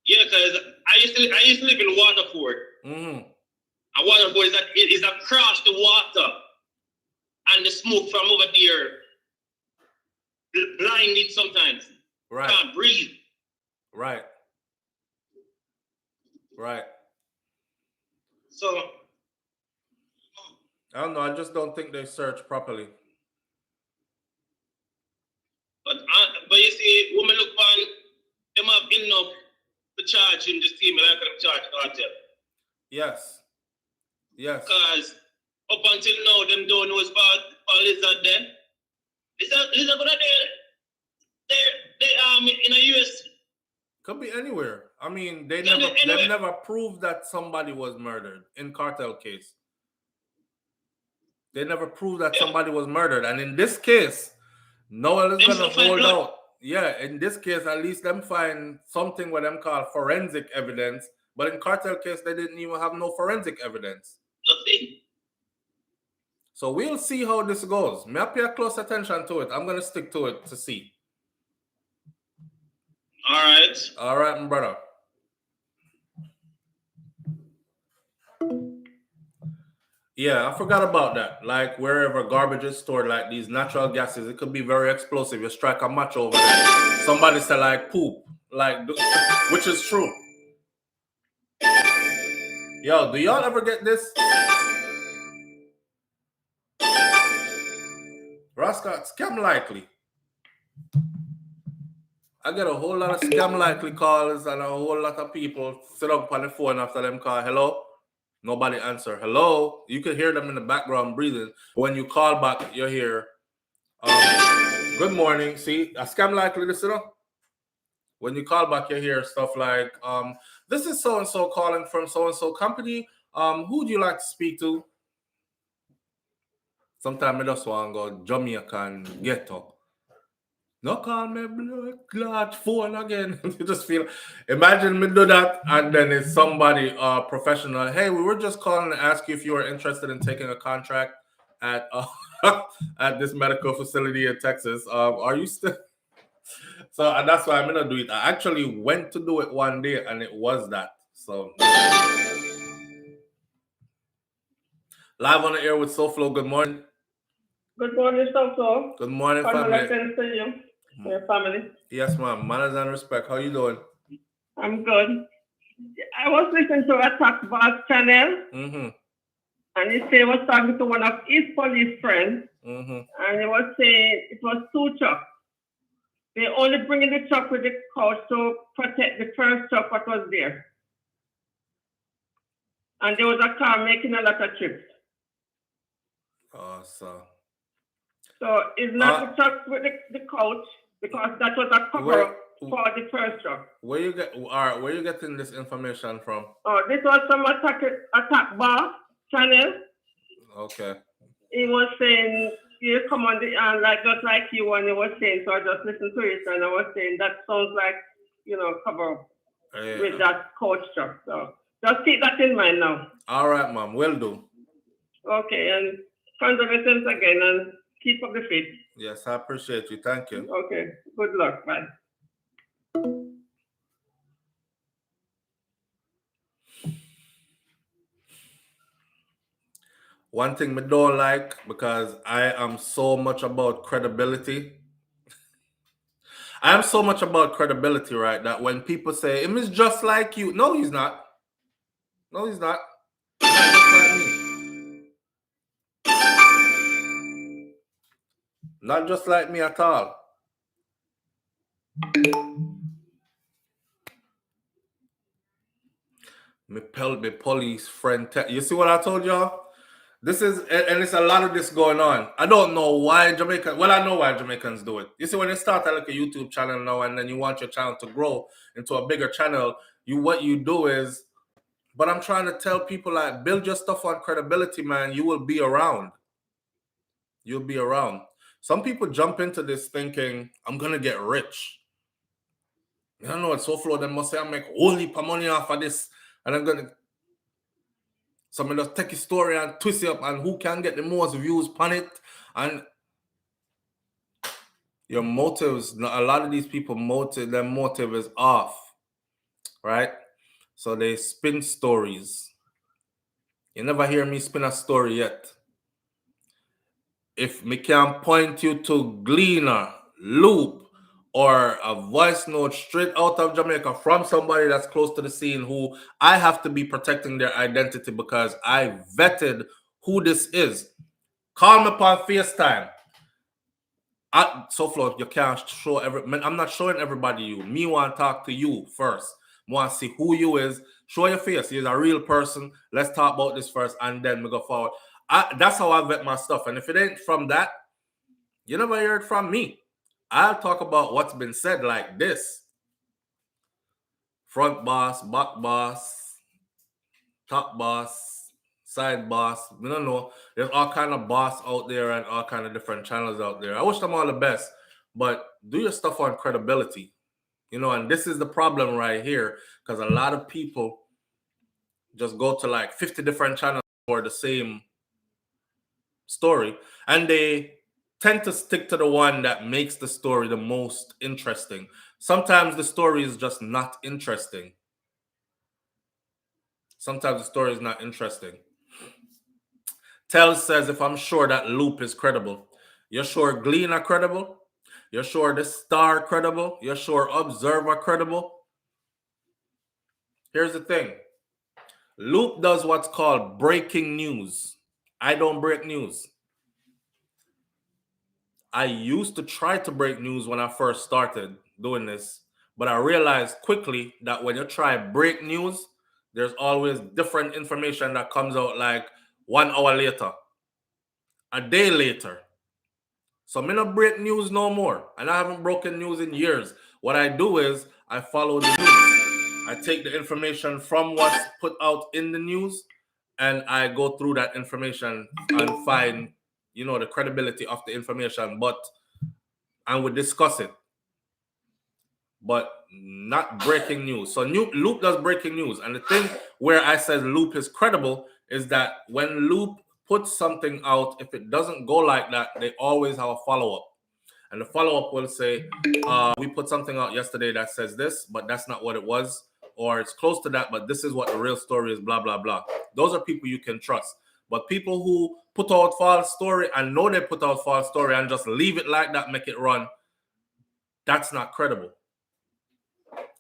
[SPEAKER 2] Yeah, because I used to live in Waterford.
[SPEAKER 1] Mm-hmm.
[SPEAKER 2] And Waterford is across the water. And the smoke from over there blinding sometimes.
[SPEAKER 1] Right.
[SPEAKER 2] Can't breathe.
[SPEAKER 1] Right. Right.
[SPEAKER 2] So
[SPEAKER 1] I don't know. I just don't think they search properly.
[SPEAKER 2] But you see, women look on them have enough to charge in this team, like them charge cartel.
[SPEAKER 1] Yes. Yes.
[SPEAKER 2] Because up until now, them don't know for lizard there. Lizard gonna they in the US.
[SPEAKER 1] Could be anywhere. I mean, they've never proved that somebody was murdered in cartel case. They never proved that somebody was murdered. And in this case, no one is going to hold out. Yeah, in this case, at least them find something what them call forensic evidence. But in cartel case, they didn't even have no forensic evidence.
[SPEAKER 2] Nothing.
[SPEAKER 1] So we'll see how this goes. May I pay close attention to it. I'm going to stick to it to see.
[SPEAKER 2] All
[SPEAKER 1] right, my brother. Yeah, I forgot about that. Like wherever garbage is stored, like these natural gases, it could be very explosive. You strike a match over there. Somebody said like poop, which is true. Yo, do y'all ever get this? Rascal, scam likely. I get a whole lot of scam likely calls and a whole lot of people sit up on the phone after them call. Hello? Nobody answer. Hello? You can hear them in the background breathing. When you call back, you hear Good morning. See, a scam likely this, you know? When you call back, you hear stuff like, this is so and so calling from so and so company. Who would you like to speak to? Sometimes I just want to go Jamaican ghetto. No call me large phone again. You just feel, imagine me do that, and then it's somebody professional. Hey, we were just calling to ask you if you were interested in taking a contract at at this medical facility in Texas. Are you still? So and that's why I'm gonna do it. I actually went to do it one day, and it was that. So live on the air with SouFLo. Good morning.
[SPEAKER 3] Good morning, SouFLo.
[SPEAKER 1] Good morning, family.
[SPEAKER 3] Congratulations to you, your family.
[SPEAKER 1] Yes, ma'am. Manners and respect. How you doing?
[SPEAKER 3] I'm good. I was listening to a Talk Boss channel, and he was talking to one of his police friends, and he was saying it was 2 trucks. They only bring in the truck with the couch to protect the first truck that was there. And there was a car making a lot of trips.
[SPEAKER 1] So
[SPEAKER 3] it's not the truck with the couch, because that was a cover for the first truck.
[SPEAKER 1] Where you getting this information from?
[SPEAKER 3] Oh, this was from Attack Bar channel.
[SPEAKER 1] Okay.
[SPEAKER 3] He was saying, you come on the just like you, and he was saying, so I just listened to it, and I was saying that sounds like, cover up with that coach truck. So just keep that in mind now.
[SPEAKER 1] All right, ma'am. Will do.
[SPEAKER 3] Okay, and congratulations again, and keep up the faith.
[SPEAKER 1] Yes, I appreciate you. Thank you.
[SPEAKER 3] Okay, good luck. Bye.
[SPEAKER 1] One thing I don't like, because I am so much about credibility. I am so much about credibility, right? That when people say, him is just like you. No, he's not. No, he's not. He's not just like me. Not just like me at all. Me police friend. You see what I told y'all? This is, and it's a lot of this going on. I don't know why Jamaica. Well, I know why Jamaicans do it. You see, when you start like a YouTube channel now, and then you want your channel to grow into a bigger channel, what you do is, but I'm trying to tell people, like, build your stuff on credibility, man. You will be around. You'll be around. Some people jump into this thinking, I'm gonna get rich. I don't know what SouFLo them must say, I make whole heap of money off of this, and I'm gonna. Someone just take a story and twist it up, and who can get the most views on it. And your motives, a lot of these people, their motive is off, right? So they spin stories. You never hear me spin a story yet. If me can point you to Gleaner, Loop, or a voice note straight out of Jamaica from somebody that's close to the scene, who I have to be protecting their identity because I vetted who this is. Call me upon FaceTime. SouFLo, you can't show I'm not showing everybody you. Me want to talk to you first. Want to see who you is. Show your face. You're a real person. Let's talk about this first, and then we go forward. That's how I vet my stuff. And if it ain't from that, you never hear it from me. I'll talk about what's been said like this. Front boss, back boss, top boss, side boss. We don't know. There's all kind of boss out there and all kind of different channels out there. I wish them all the best, but do your stuff on credibility. And this is the problem right here, because a lot of people just go to like 50 different channels for the same story, and they tend to stick to the one that makes the story the most interesting. Sometimes the story is just not interesting. Sometimes the story is not interesting. Tell says, if I'm sure that Loop is credible. You're sure Glean are credible? You're sure the Star credible? You're sure Observer credible? Here's the thing. Loop does what's called breaking news. I don't break news. I used to try to break news when I first started doing this, but I realized quickly that when you try break news, there's always different information that comes out like 1 hour later, a day later. So I'm not break news no more. And I haven't broken news in years. What I do is I follow the news. I take the information from what's put out in the news and I go through that information and find, the credibility of the information. And we discuss it. But not breaking news. So Loop does breaking news. And the thing where I said Loop is credible is that when Loop puts something out, if it doesn't go like that, they always have a follow-up. And the follow-up will say, we put something out yesterday that says this, but that's not what it was. Or it's close to that, but this is what the real story is, blah, blah, blah. Those are people you can trust. But people who put out false story and know they put out false story and just leave it like that, make it run, that's not credible.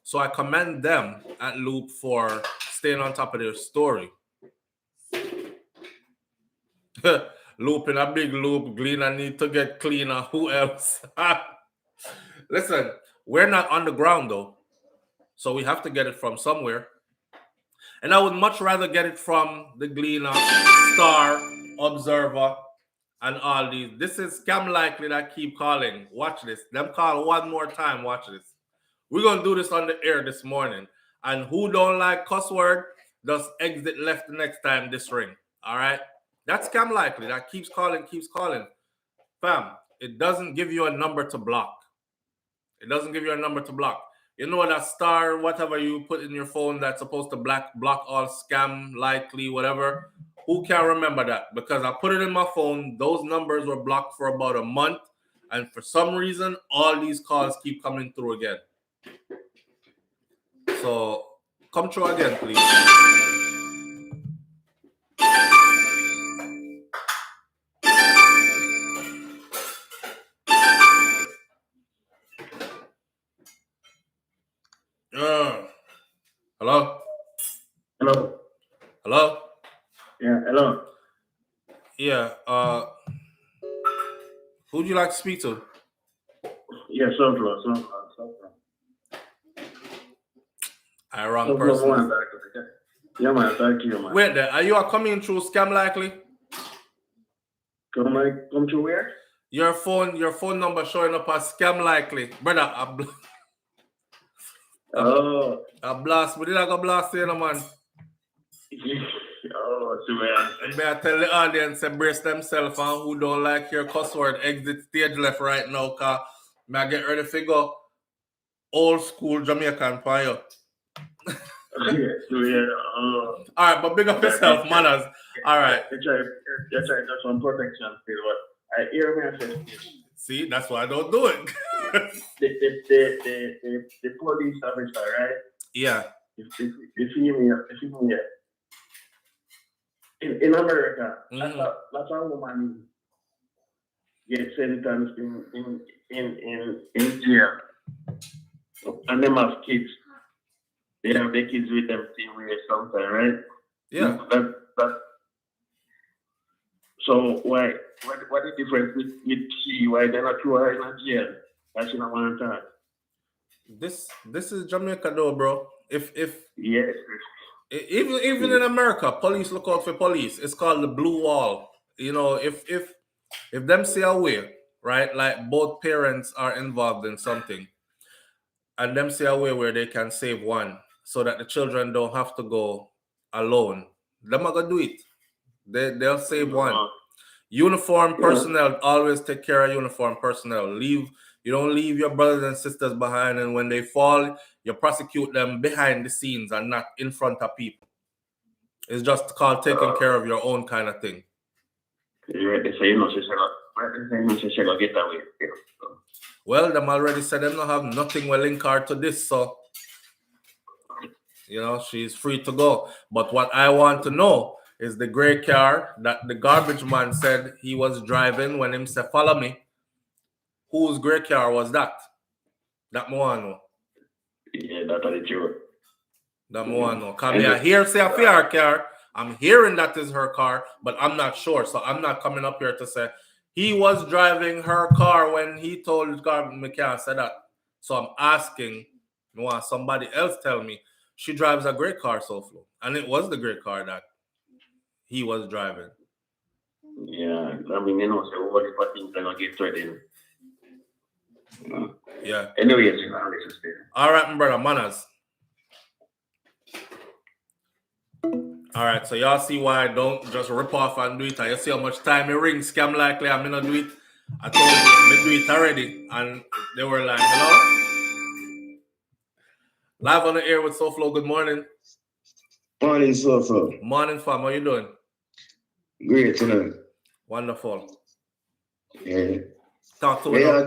[SPEAKER 1] So I commend them at Loop for staying on top of their story. Loop in a big loop, Gleaner need to get cleaner. Who else? Listen, we're not on the ground though. So we have to get it from somewhere. And I would much rather get it from the Gleaner, Star, Observer, and all these. This is Scam Likely that keep calling. Watch this. Them call one more time. Watch this. We're going to do this on the air this morning. And who don't like cuss word, just exit left the next time this ring. All right? That's Scam Likely. That keeps calling. Fam, it doesn't give you a number to block. It doesn't give you a number to block. You know that star, whatever you put in your phone that's supposed to block all Scam Likely, whatever. Who can remember that? Because I put it in my phone. Those numbers were blocked for about a month. And for some reason, all these calls keep coming through again. So come through again, please. Hello?
[SPEAKER 4] Hello?
[SPEAKER 1] Hello?
[SPEAKER 4] Yeah, hello.
[SPEAKER 1] Yeah, who'd you like to speak to?
[SPEAKER 4] Yeah, SouFLo.
[SPEAKER 1] I wrong person.
[SPEAKER 4] Yeah, man, thank you, man.
[SPEAKER 1] Wait there, are you coming through Scam Likely?
[SPEAKER 4] Come to where?
[SPEAKER 1] Your phone number showing up as Scam Likely. Brother, I blast. We did I go blast you, man.
[SPEAKER 4] Oh, man.
[SPEAKER 1] I better tell the audience embrace themselves and who don't like your cuss word, exit stage left right now, cause I get ready to go old school Jamaican for you. All right, but big up yourself, manners. All right.
[SPEAKER 4] That's some protection, but I hear me.
[SPEAKER 1] See, that's why I don't do it.
[SPEAKER 4] the police officer, right?
[SPEAKER 1] Yeah.
[SPEAKER 4] If you me, in America, that's a woman gets sentenced in jail, and them have kids. They have their kids with them same way sometimes, right?
[SPEAKER 1] Yeah.
[SPEAKER 4] So what the difference with she? Why they're not throw her in a jail? That's not one time.
[SPEAKER 1] This is Jamaica though, bro. If
[SPEAKER 4] yes.
[SPEAKER 1] Even in America, police look out for police. It's called the blue wall. You know, if them say away, right? Like both parents are involved in something, and them say away where they can save one, so that the children don't have to go alone. Them are gonna do it. They'll save one. Uniform personnel always take care of uniform personnel. You don't leave your brothers and sisters behind, and when they fall, you prosecute them behind the scenes and not in front of people. It's just called taking care of your own kind of thing. Well, them already said them not have nothing will link her to this, so she's free to go. But what I want to know is the gray car that the garbage man said he was driving when him said, follow me. Whose gray car was that? That Moano.
[SPEAKER 4] Yeah, that's the truth.
[SPEAKER 1] That Moano. Because I hear say a fair car. I'm hearing that is her car, but I'm not sure. So I'm not coming up here to say he was driving her car when he told the garbage mechanic said that. So I'm asking, somebody else tell me she drives a great car, SouFLo. And it was the great car that he was driving.
[SPEAKER 4] Yeah, I mean, so what if I think they're going to get threatened?
[SPEAKER 1] Yeah.
[SPEAKER 4] Anyway,
[SPEAKER 1] all right, my brother, manners. All right, so y'all see why I don't just rip off and do it. And you see how much time it rings, scam likely I'm gonna do it. I told you, I do it already. And they were like, hello? Live on the air with SouFLo, good morning.
[SPEAKER 5] Morning, SouFLo.
[SPEAKER 1] Morning, fam, how you doing?
[SPEAKER 5] Great, tonight.
[SPEAKER 1] Wonderful.
[SPEAKER 5] Yeah.
[SPEAKER 1] Talk to me now.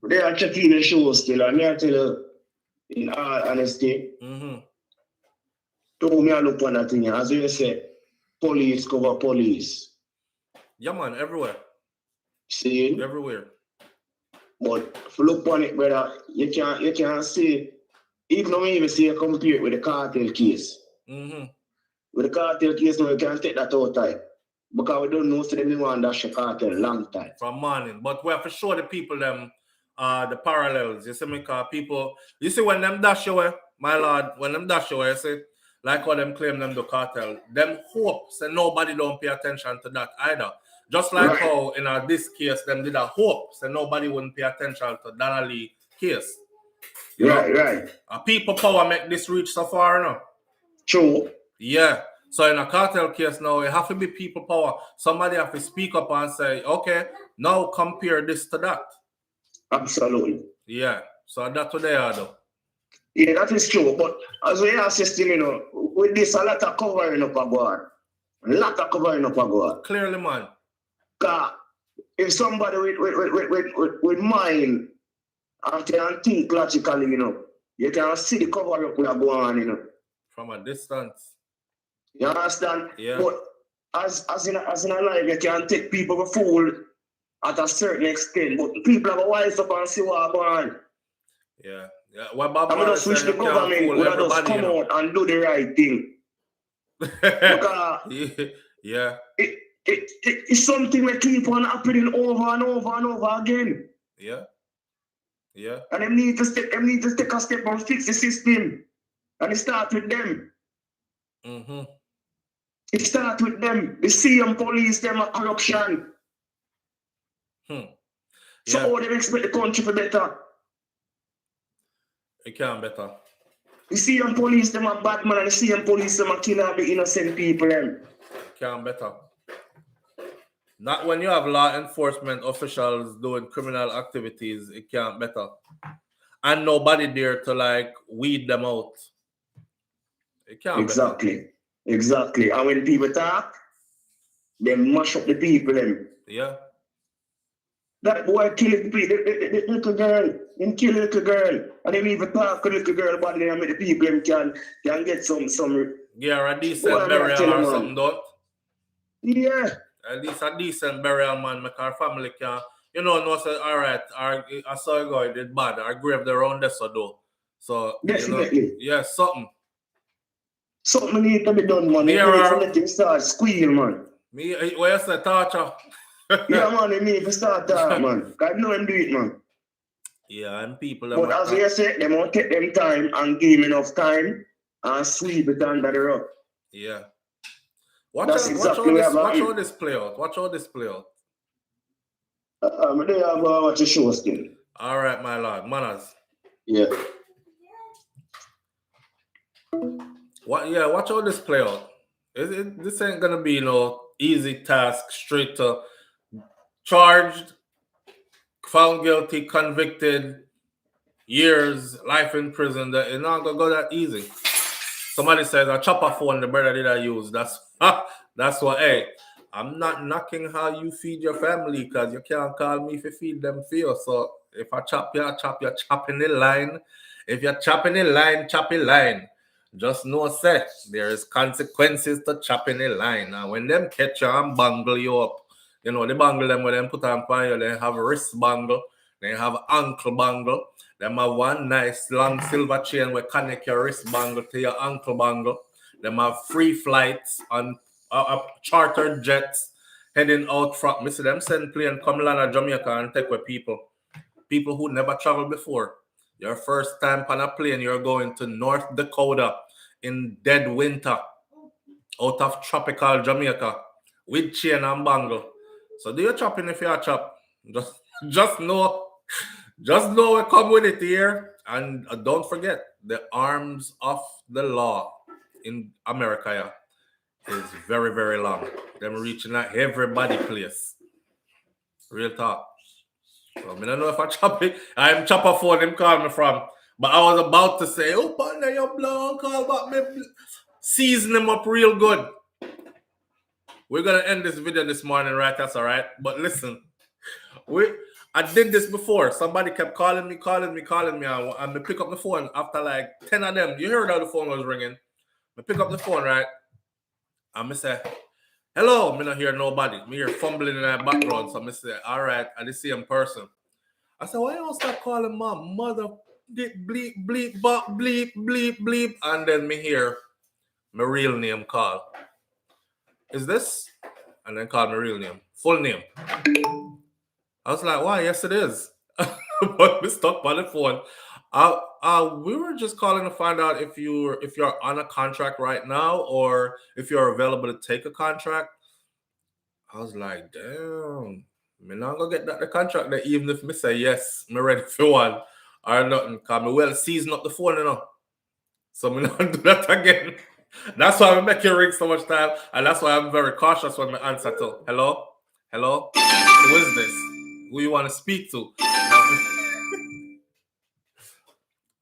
[SPEAKER 5] They are checking the show still, and I tell you, in all honesty, to me, I look on that thing, as you say, police cover police.
[SPEAKER 1] Yeah, man, everywhere.
[SPEAKER 5] See?
[SPEAKER 1] Everywhere.
[SPEAKER 5] But if you look on it, brother, you can't see, even though you see you compare it with the cartel case. With the cartel case, now you can't take that out time. Because we don't know so them want dash the cartel long time.
[SPEAKER 1] From morning. But we have to show the people them the parallels. You see me, because people, you see when them dash away, my lord, when them dash away, you see, like how them claim them the cartel, them hope so nobody don't pay attention to that either. Just like how in this case, them did a hope so nobody wouldn't pay attention to Donnelly case.
[SPEAKER 5] Right.
[SPEAKER 1] People power make this reach so far now.
[SPEAKER 5] True.
[SPEAKER 1] Yeah. So in a cartel case now, it have to be people power. Somebody have to speak up and say, okay, now compare this to that.
[SPEAKER 5] Absolutely.
[SPEAKER 1] Yeah. So that's what they are though.
[SPEAKER 5] Yeah, that is true. But as we are still, you know, with this, a lot of covering up a God. A lot of covering up a God.
[SPEAKER 1] Clearly, man.
[SPEAKER 5] Because if somebody with mind and can think logically, you know, you can see the cover up we are going on, you know.
[SPEAKER 1] From a distance.
[SPEAKER 5] You understand?
[SPEAKER 1] Yeah.
[SPEAKER 5] But as in a life, you can take people for fool at a certain extent. But people have a wise up and see what going on.
[SPEAKER 1] Yeah. Yeah. What Bob
[SPEAKER 5] I'm just wish the government would have just come out and do the right thing. Because
[SPEAKER 1] yeah.
[SPEAKER 5] It's something that keep on happening over and over and over again.
[SPEAKER 1] Yeah. Yeah.
[SPEAKER 5] And they need to take a step and fix the system. And it starts with them. It starts with them. The CM police, them are corruption. So how they expect the country to better?
[SPEAKER 1] It can better.
[SPEAKER 5] The CM police, them are bad man, and the CM police, them are killing the innocent people. Them.
[SPEAKER 1] Can better. Not when you have law enforcement officials doing criminal activities, it can't better. And nobody there to like weed them out. It can't better.
[SPEAKER 5] Exactly. And when people talk, they mash up the people. Them.
[SPEAKER 1] Yeah.
[SPEAKER 5] That boy killed the little girl. Him kill the little girl. And they even talk to the little girl about them and the people them can get some
[SPEAKER 1] yeah, a decent burial or something, don't?
[SPEAKER 5] Yeah.
[SPEAKER 1] At least a decent burial, man, make our family can, you know, say, all right, I saw a guy did bad, our grave around this or do. So,
[SPEAKER 5] definitely.
[SPEAKER 1] You know, yeah, something.
[SPEAKER 5] Something need to be done, man. Let him start squeal, man.
[SPEAKER 1] Me, what you say, torture?
[SPEAKER 5] Yeah, man, they need to start that, man. I know him do it, man.
[SPEAKER 1] Yeah, and people...
[SPEAKER 5] But as you say, they won't take them time and give him enough time and sweep it under the rug.
[SPEAKER 1] Yeah. Watch how this play out. Watch how this play out.
[SPEAKER 5] I'm there to watch the show still.
[SPEAKER 1] All right, my lord. Manners.
[SPEAKER 5] Yeah.
[SPEAKER 1] Watch how this play out. This ain't going to be no easy task, straight to charged, found guilty, convicted, years, life in prison. It's not going to go that easy. Somebody says a chopper phone the brother did I use. That's what, hey, I'm not knocking how you feed your family because you can't call me if you feed them for you. So if I chop you, you're chopping the line. If you're chopping the line, chop the line. Just know, say, there is consequences to chopping the line. And when them catch you and bangle you up, you know, they bangle them when them put on fire, they have wrist bangle, they have ankle bangle. Them have one nice long silver chain where connect your wrist bangle to your ankle bangle. Them have free flights on chartered jets heading out from. Me see them send plane come land Jamaica and take with people who never traveled before. Your first time on a plane, you're going to North Dakota in dead winter out of tropical Jamaica with chain and bangle. So do your chopping if you are chop. Just know Just know it come with it here. And don't forget, the arms of the law in America is very, very long. Them reaching at everybody place. Real talk. So I don't know if I chop it. I'm chopper phone him call me from. But I was about to say, oh, partner, your blood call back me. Season him up real good. We're gonna end this video this morning, right? That's all right. But listen, I did this before. Somebody kept calling me, and I pick up the phone after like 10 of them. You heard how the phone was ringing. I pick up the phone, right? And I say, hello. I don't hear nobody. Me hear fumbling in the background. So I say, all right, I didn't see him in person. I said, why don't stop calling my mother? Bleep, bleep, bop, bleep, bleep, bleep. And then me hear my real name call. Is this? And then call my real name. Full name. I was like, why? Yes, it is. But we stuck by the phone. We were just calling to find out if you're on a contract right now or if you're available to take a contract. I was like, damn, me not gonna get that the contract that even if me say yes, me ready for one or nothing. Cause me well season up the phone, you know. So me not do that again. That's why I make you ring so much time, and that's why I'm very cautious when I answer to hello, who is this? Who you want to speak to?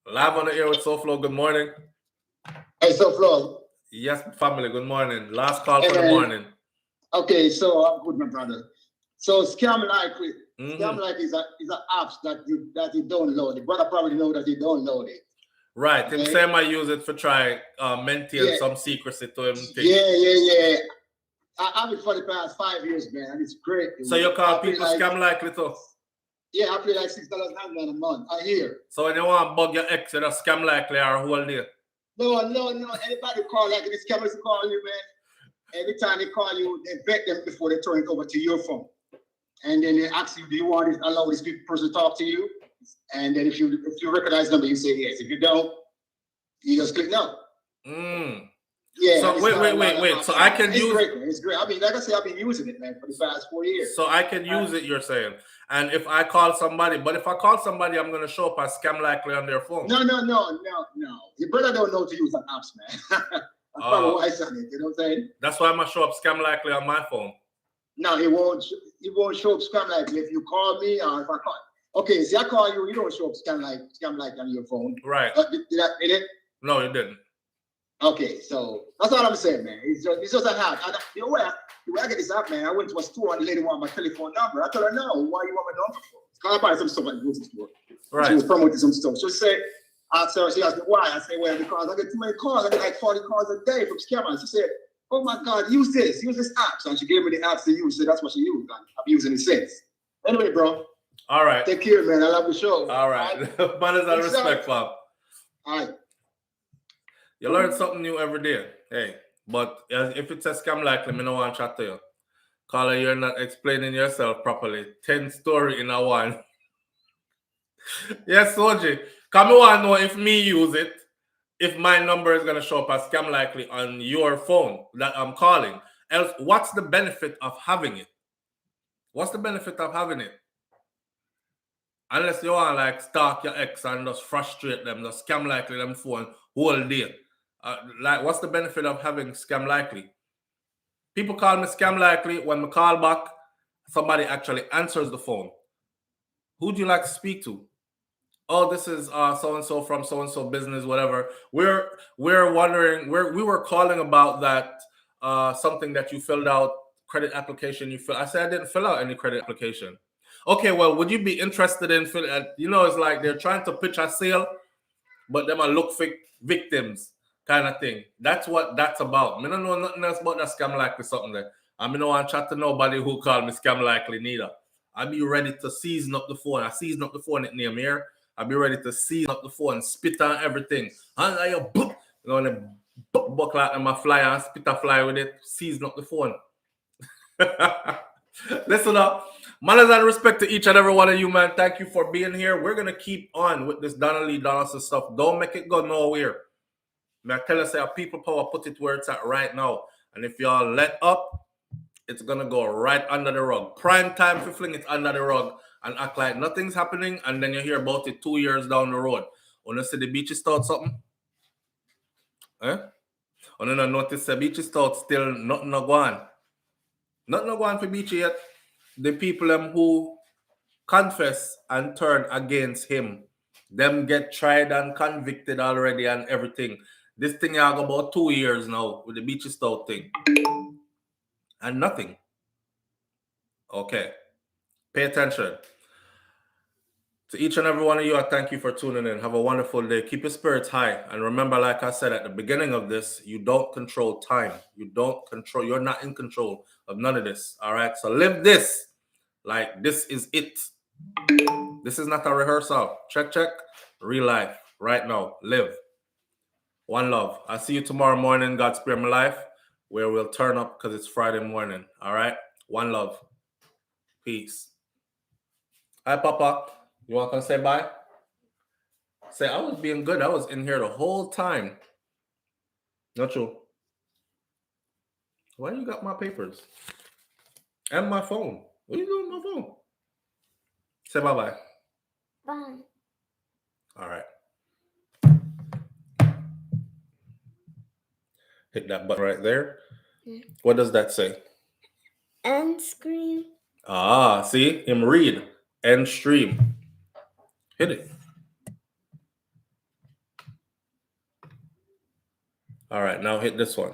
[SPEAKER 1] Live on the air with SouFLo. Good morning.
[SPEAKER 6] Hey, SouFLo.
[SPEAKER 1] Yes, family. Good morning. Last call for the morning.
[SPEAKER 6] Okay, so I'm good, my brother. So Scam Like is an app that you download. The brother probably know that you download it.
[SPEAKER 1] Right.
[SPEAKER 6] Okay.
[SPEAKER 1] Him saying I use it for try maintain some secrecy to him.
[SPEAKER 6] Yeah. I have it for the past 5 years, man, and it's great.
[SPEAKER 1] So you call people Scam Likely too?
[SPEAKER 6] Yeah, I pay like $6.99 a month. I hear.
[SPEAKER 1] So when you want to bug your ex, you just Scam Likely or whole day?
[SPEAKER 6] No. Anybody call like the scammers call you, man. Every time they call you, they vet them before they turn it over to your phone. And then they ask you, do you want to allow this person to talk to you? And then if you recognize the number, you say yes. If you don't, you just click no. Yeah.
[SPEAKER 1] So wait. So I can use
[SPEAKER 6] it. It's great. I mean, like I said, I've been using it, man, for the past 4 years.
[SPEAKER 1] So I can use it, you're saying. And if I call somebody, I'm gonna show up as Scam Likely on their phone.
[SPEAKER 6] No. Your brother don't know to use an apps, man. That's probably why I said it. You know what I'm saying?
[SPEAKER 1] That's why I'm gonna show up Scam Likely on my phone.
[SPEAKER 6] No, it won't show up Scam Likely if you call me or if I call. Okay, see, I call you, you don't show up Scam Likely on your phone.
[SPEAKER 1] Right.
[SPEAKER 6] Did it?
[SPEAKER 1] No, you didn't.
[SPEAKER 6] Okay, so that's all I'm saying, man. It's just an app. You know where I get this app, man? I went to a store and the lady wanted my telephone number. I told her, no, why you want my number for? Because I buy some stuff at the grocery store.
[SPEAKER 1] Right.
[SPEAKER 6] She was promoting some stuff. So she asked me why. I said, well, because I get too many calls. I get like 40 calls a day from scammers. She said, oh my God, use this app. So she gave me the apps to use. So that's what she used. I've been using it since. Anyway, bro.
[SPEAKER 1] All right.
[SPEAKER 6] Take care, man. I love the show.
[SPEAKER 1] All right. Manners and respect, Bob.
[SPEAKER 6] All right.
[SPEAKER 1] You learn something new every day. Hey, but if it's a Scam Likely, I don't want to chat to you. Caller, you're not explaining yourself properly. 10 story in a one. Yes, Soji. Come on, know if me use it, if my number is going to show up as Scam Likely on your phone that I'm calling. Else, what's the benefit of having it? What's the benefit of having it? Unless you want to like stalk your ex and just frustrate them, just Scam Likely them phone whole day. Like, what's the benefit of having Scam Likely? People call me Scam Likely. When we call back, somebody actually answers the phone. Who do you like to speak to? Oh, this is so-and-so from so-and-so business, whatever. We're wondering, we were calling about that something that you filled out, credit application I said I didn't fill out any credit application. Okay, well, would you be interested in it's like they're trying to pitch a sale, but them are look for victims kind of thing. That's what that's about. I don't know nothing else about that Scam Likely something there. I don't want to chat to nobody who called me Scam Likely neither. I'll be ready to season up the phone. I season up the phone at name here. I'll be ready to season up the phone, spit on everything. And then buckle out on my flyer and spit a fly with it, season up the phone. Listen up. Manners and respect to each and every one of you, man. Thank you for being here. We're going to keep on with this Donnelly Donaldson stuff. Don't make it go nowhere. I tell you, say, people power, put it where it's at right now. And if y'all let up, it's going to go right under the rug. Prime time to fling it under the rug and act like nothing's happening, and then you hear about it 2 years down the road. Wanna see the beach is start something? Eh? Wanna notice the beach is start still nothing no go on. Nothing no go on for beach yet. The people who confess and turn against him, them get tried and convicted already and everything. This thing I go about 2 years now with the beach stout thing. And nothing. Okay. Pay attention. To each and every one of you, I thank you for tuning in. Have a wonderful day. Keep your spirits high. And remember, like I said at the beginning of this, you don't control time. You're not in control of none of this. All right. So live this like this is it. This is not a rehearsal. Check. Real life. Right now. Live. One love. I'll see you tomorrow morning. God spare my life, where we'll turn up because it's Friday morning. All right. One love. Peace. Hi, Papa. You want to come say bye? Say, I was being good. I was in here the whole time. Not true. Why you got my papers? And my phone. What are you doing with my phone? Say bye-bye.
[SPEAKER 7] Bye.
[SPEAKER 1] All right. Hit that button right there. What does that say?
[SPEAKER 7] End screen.
[SPEAKER 1] Ah, see? Him read. End stream. Hit it. All right, now hit this one.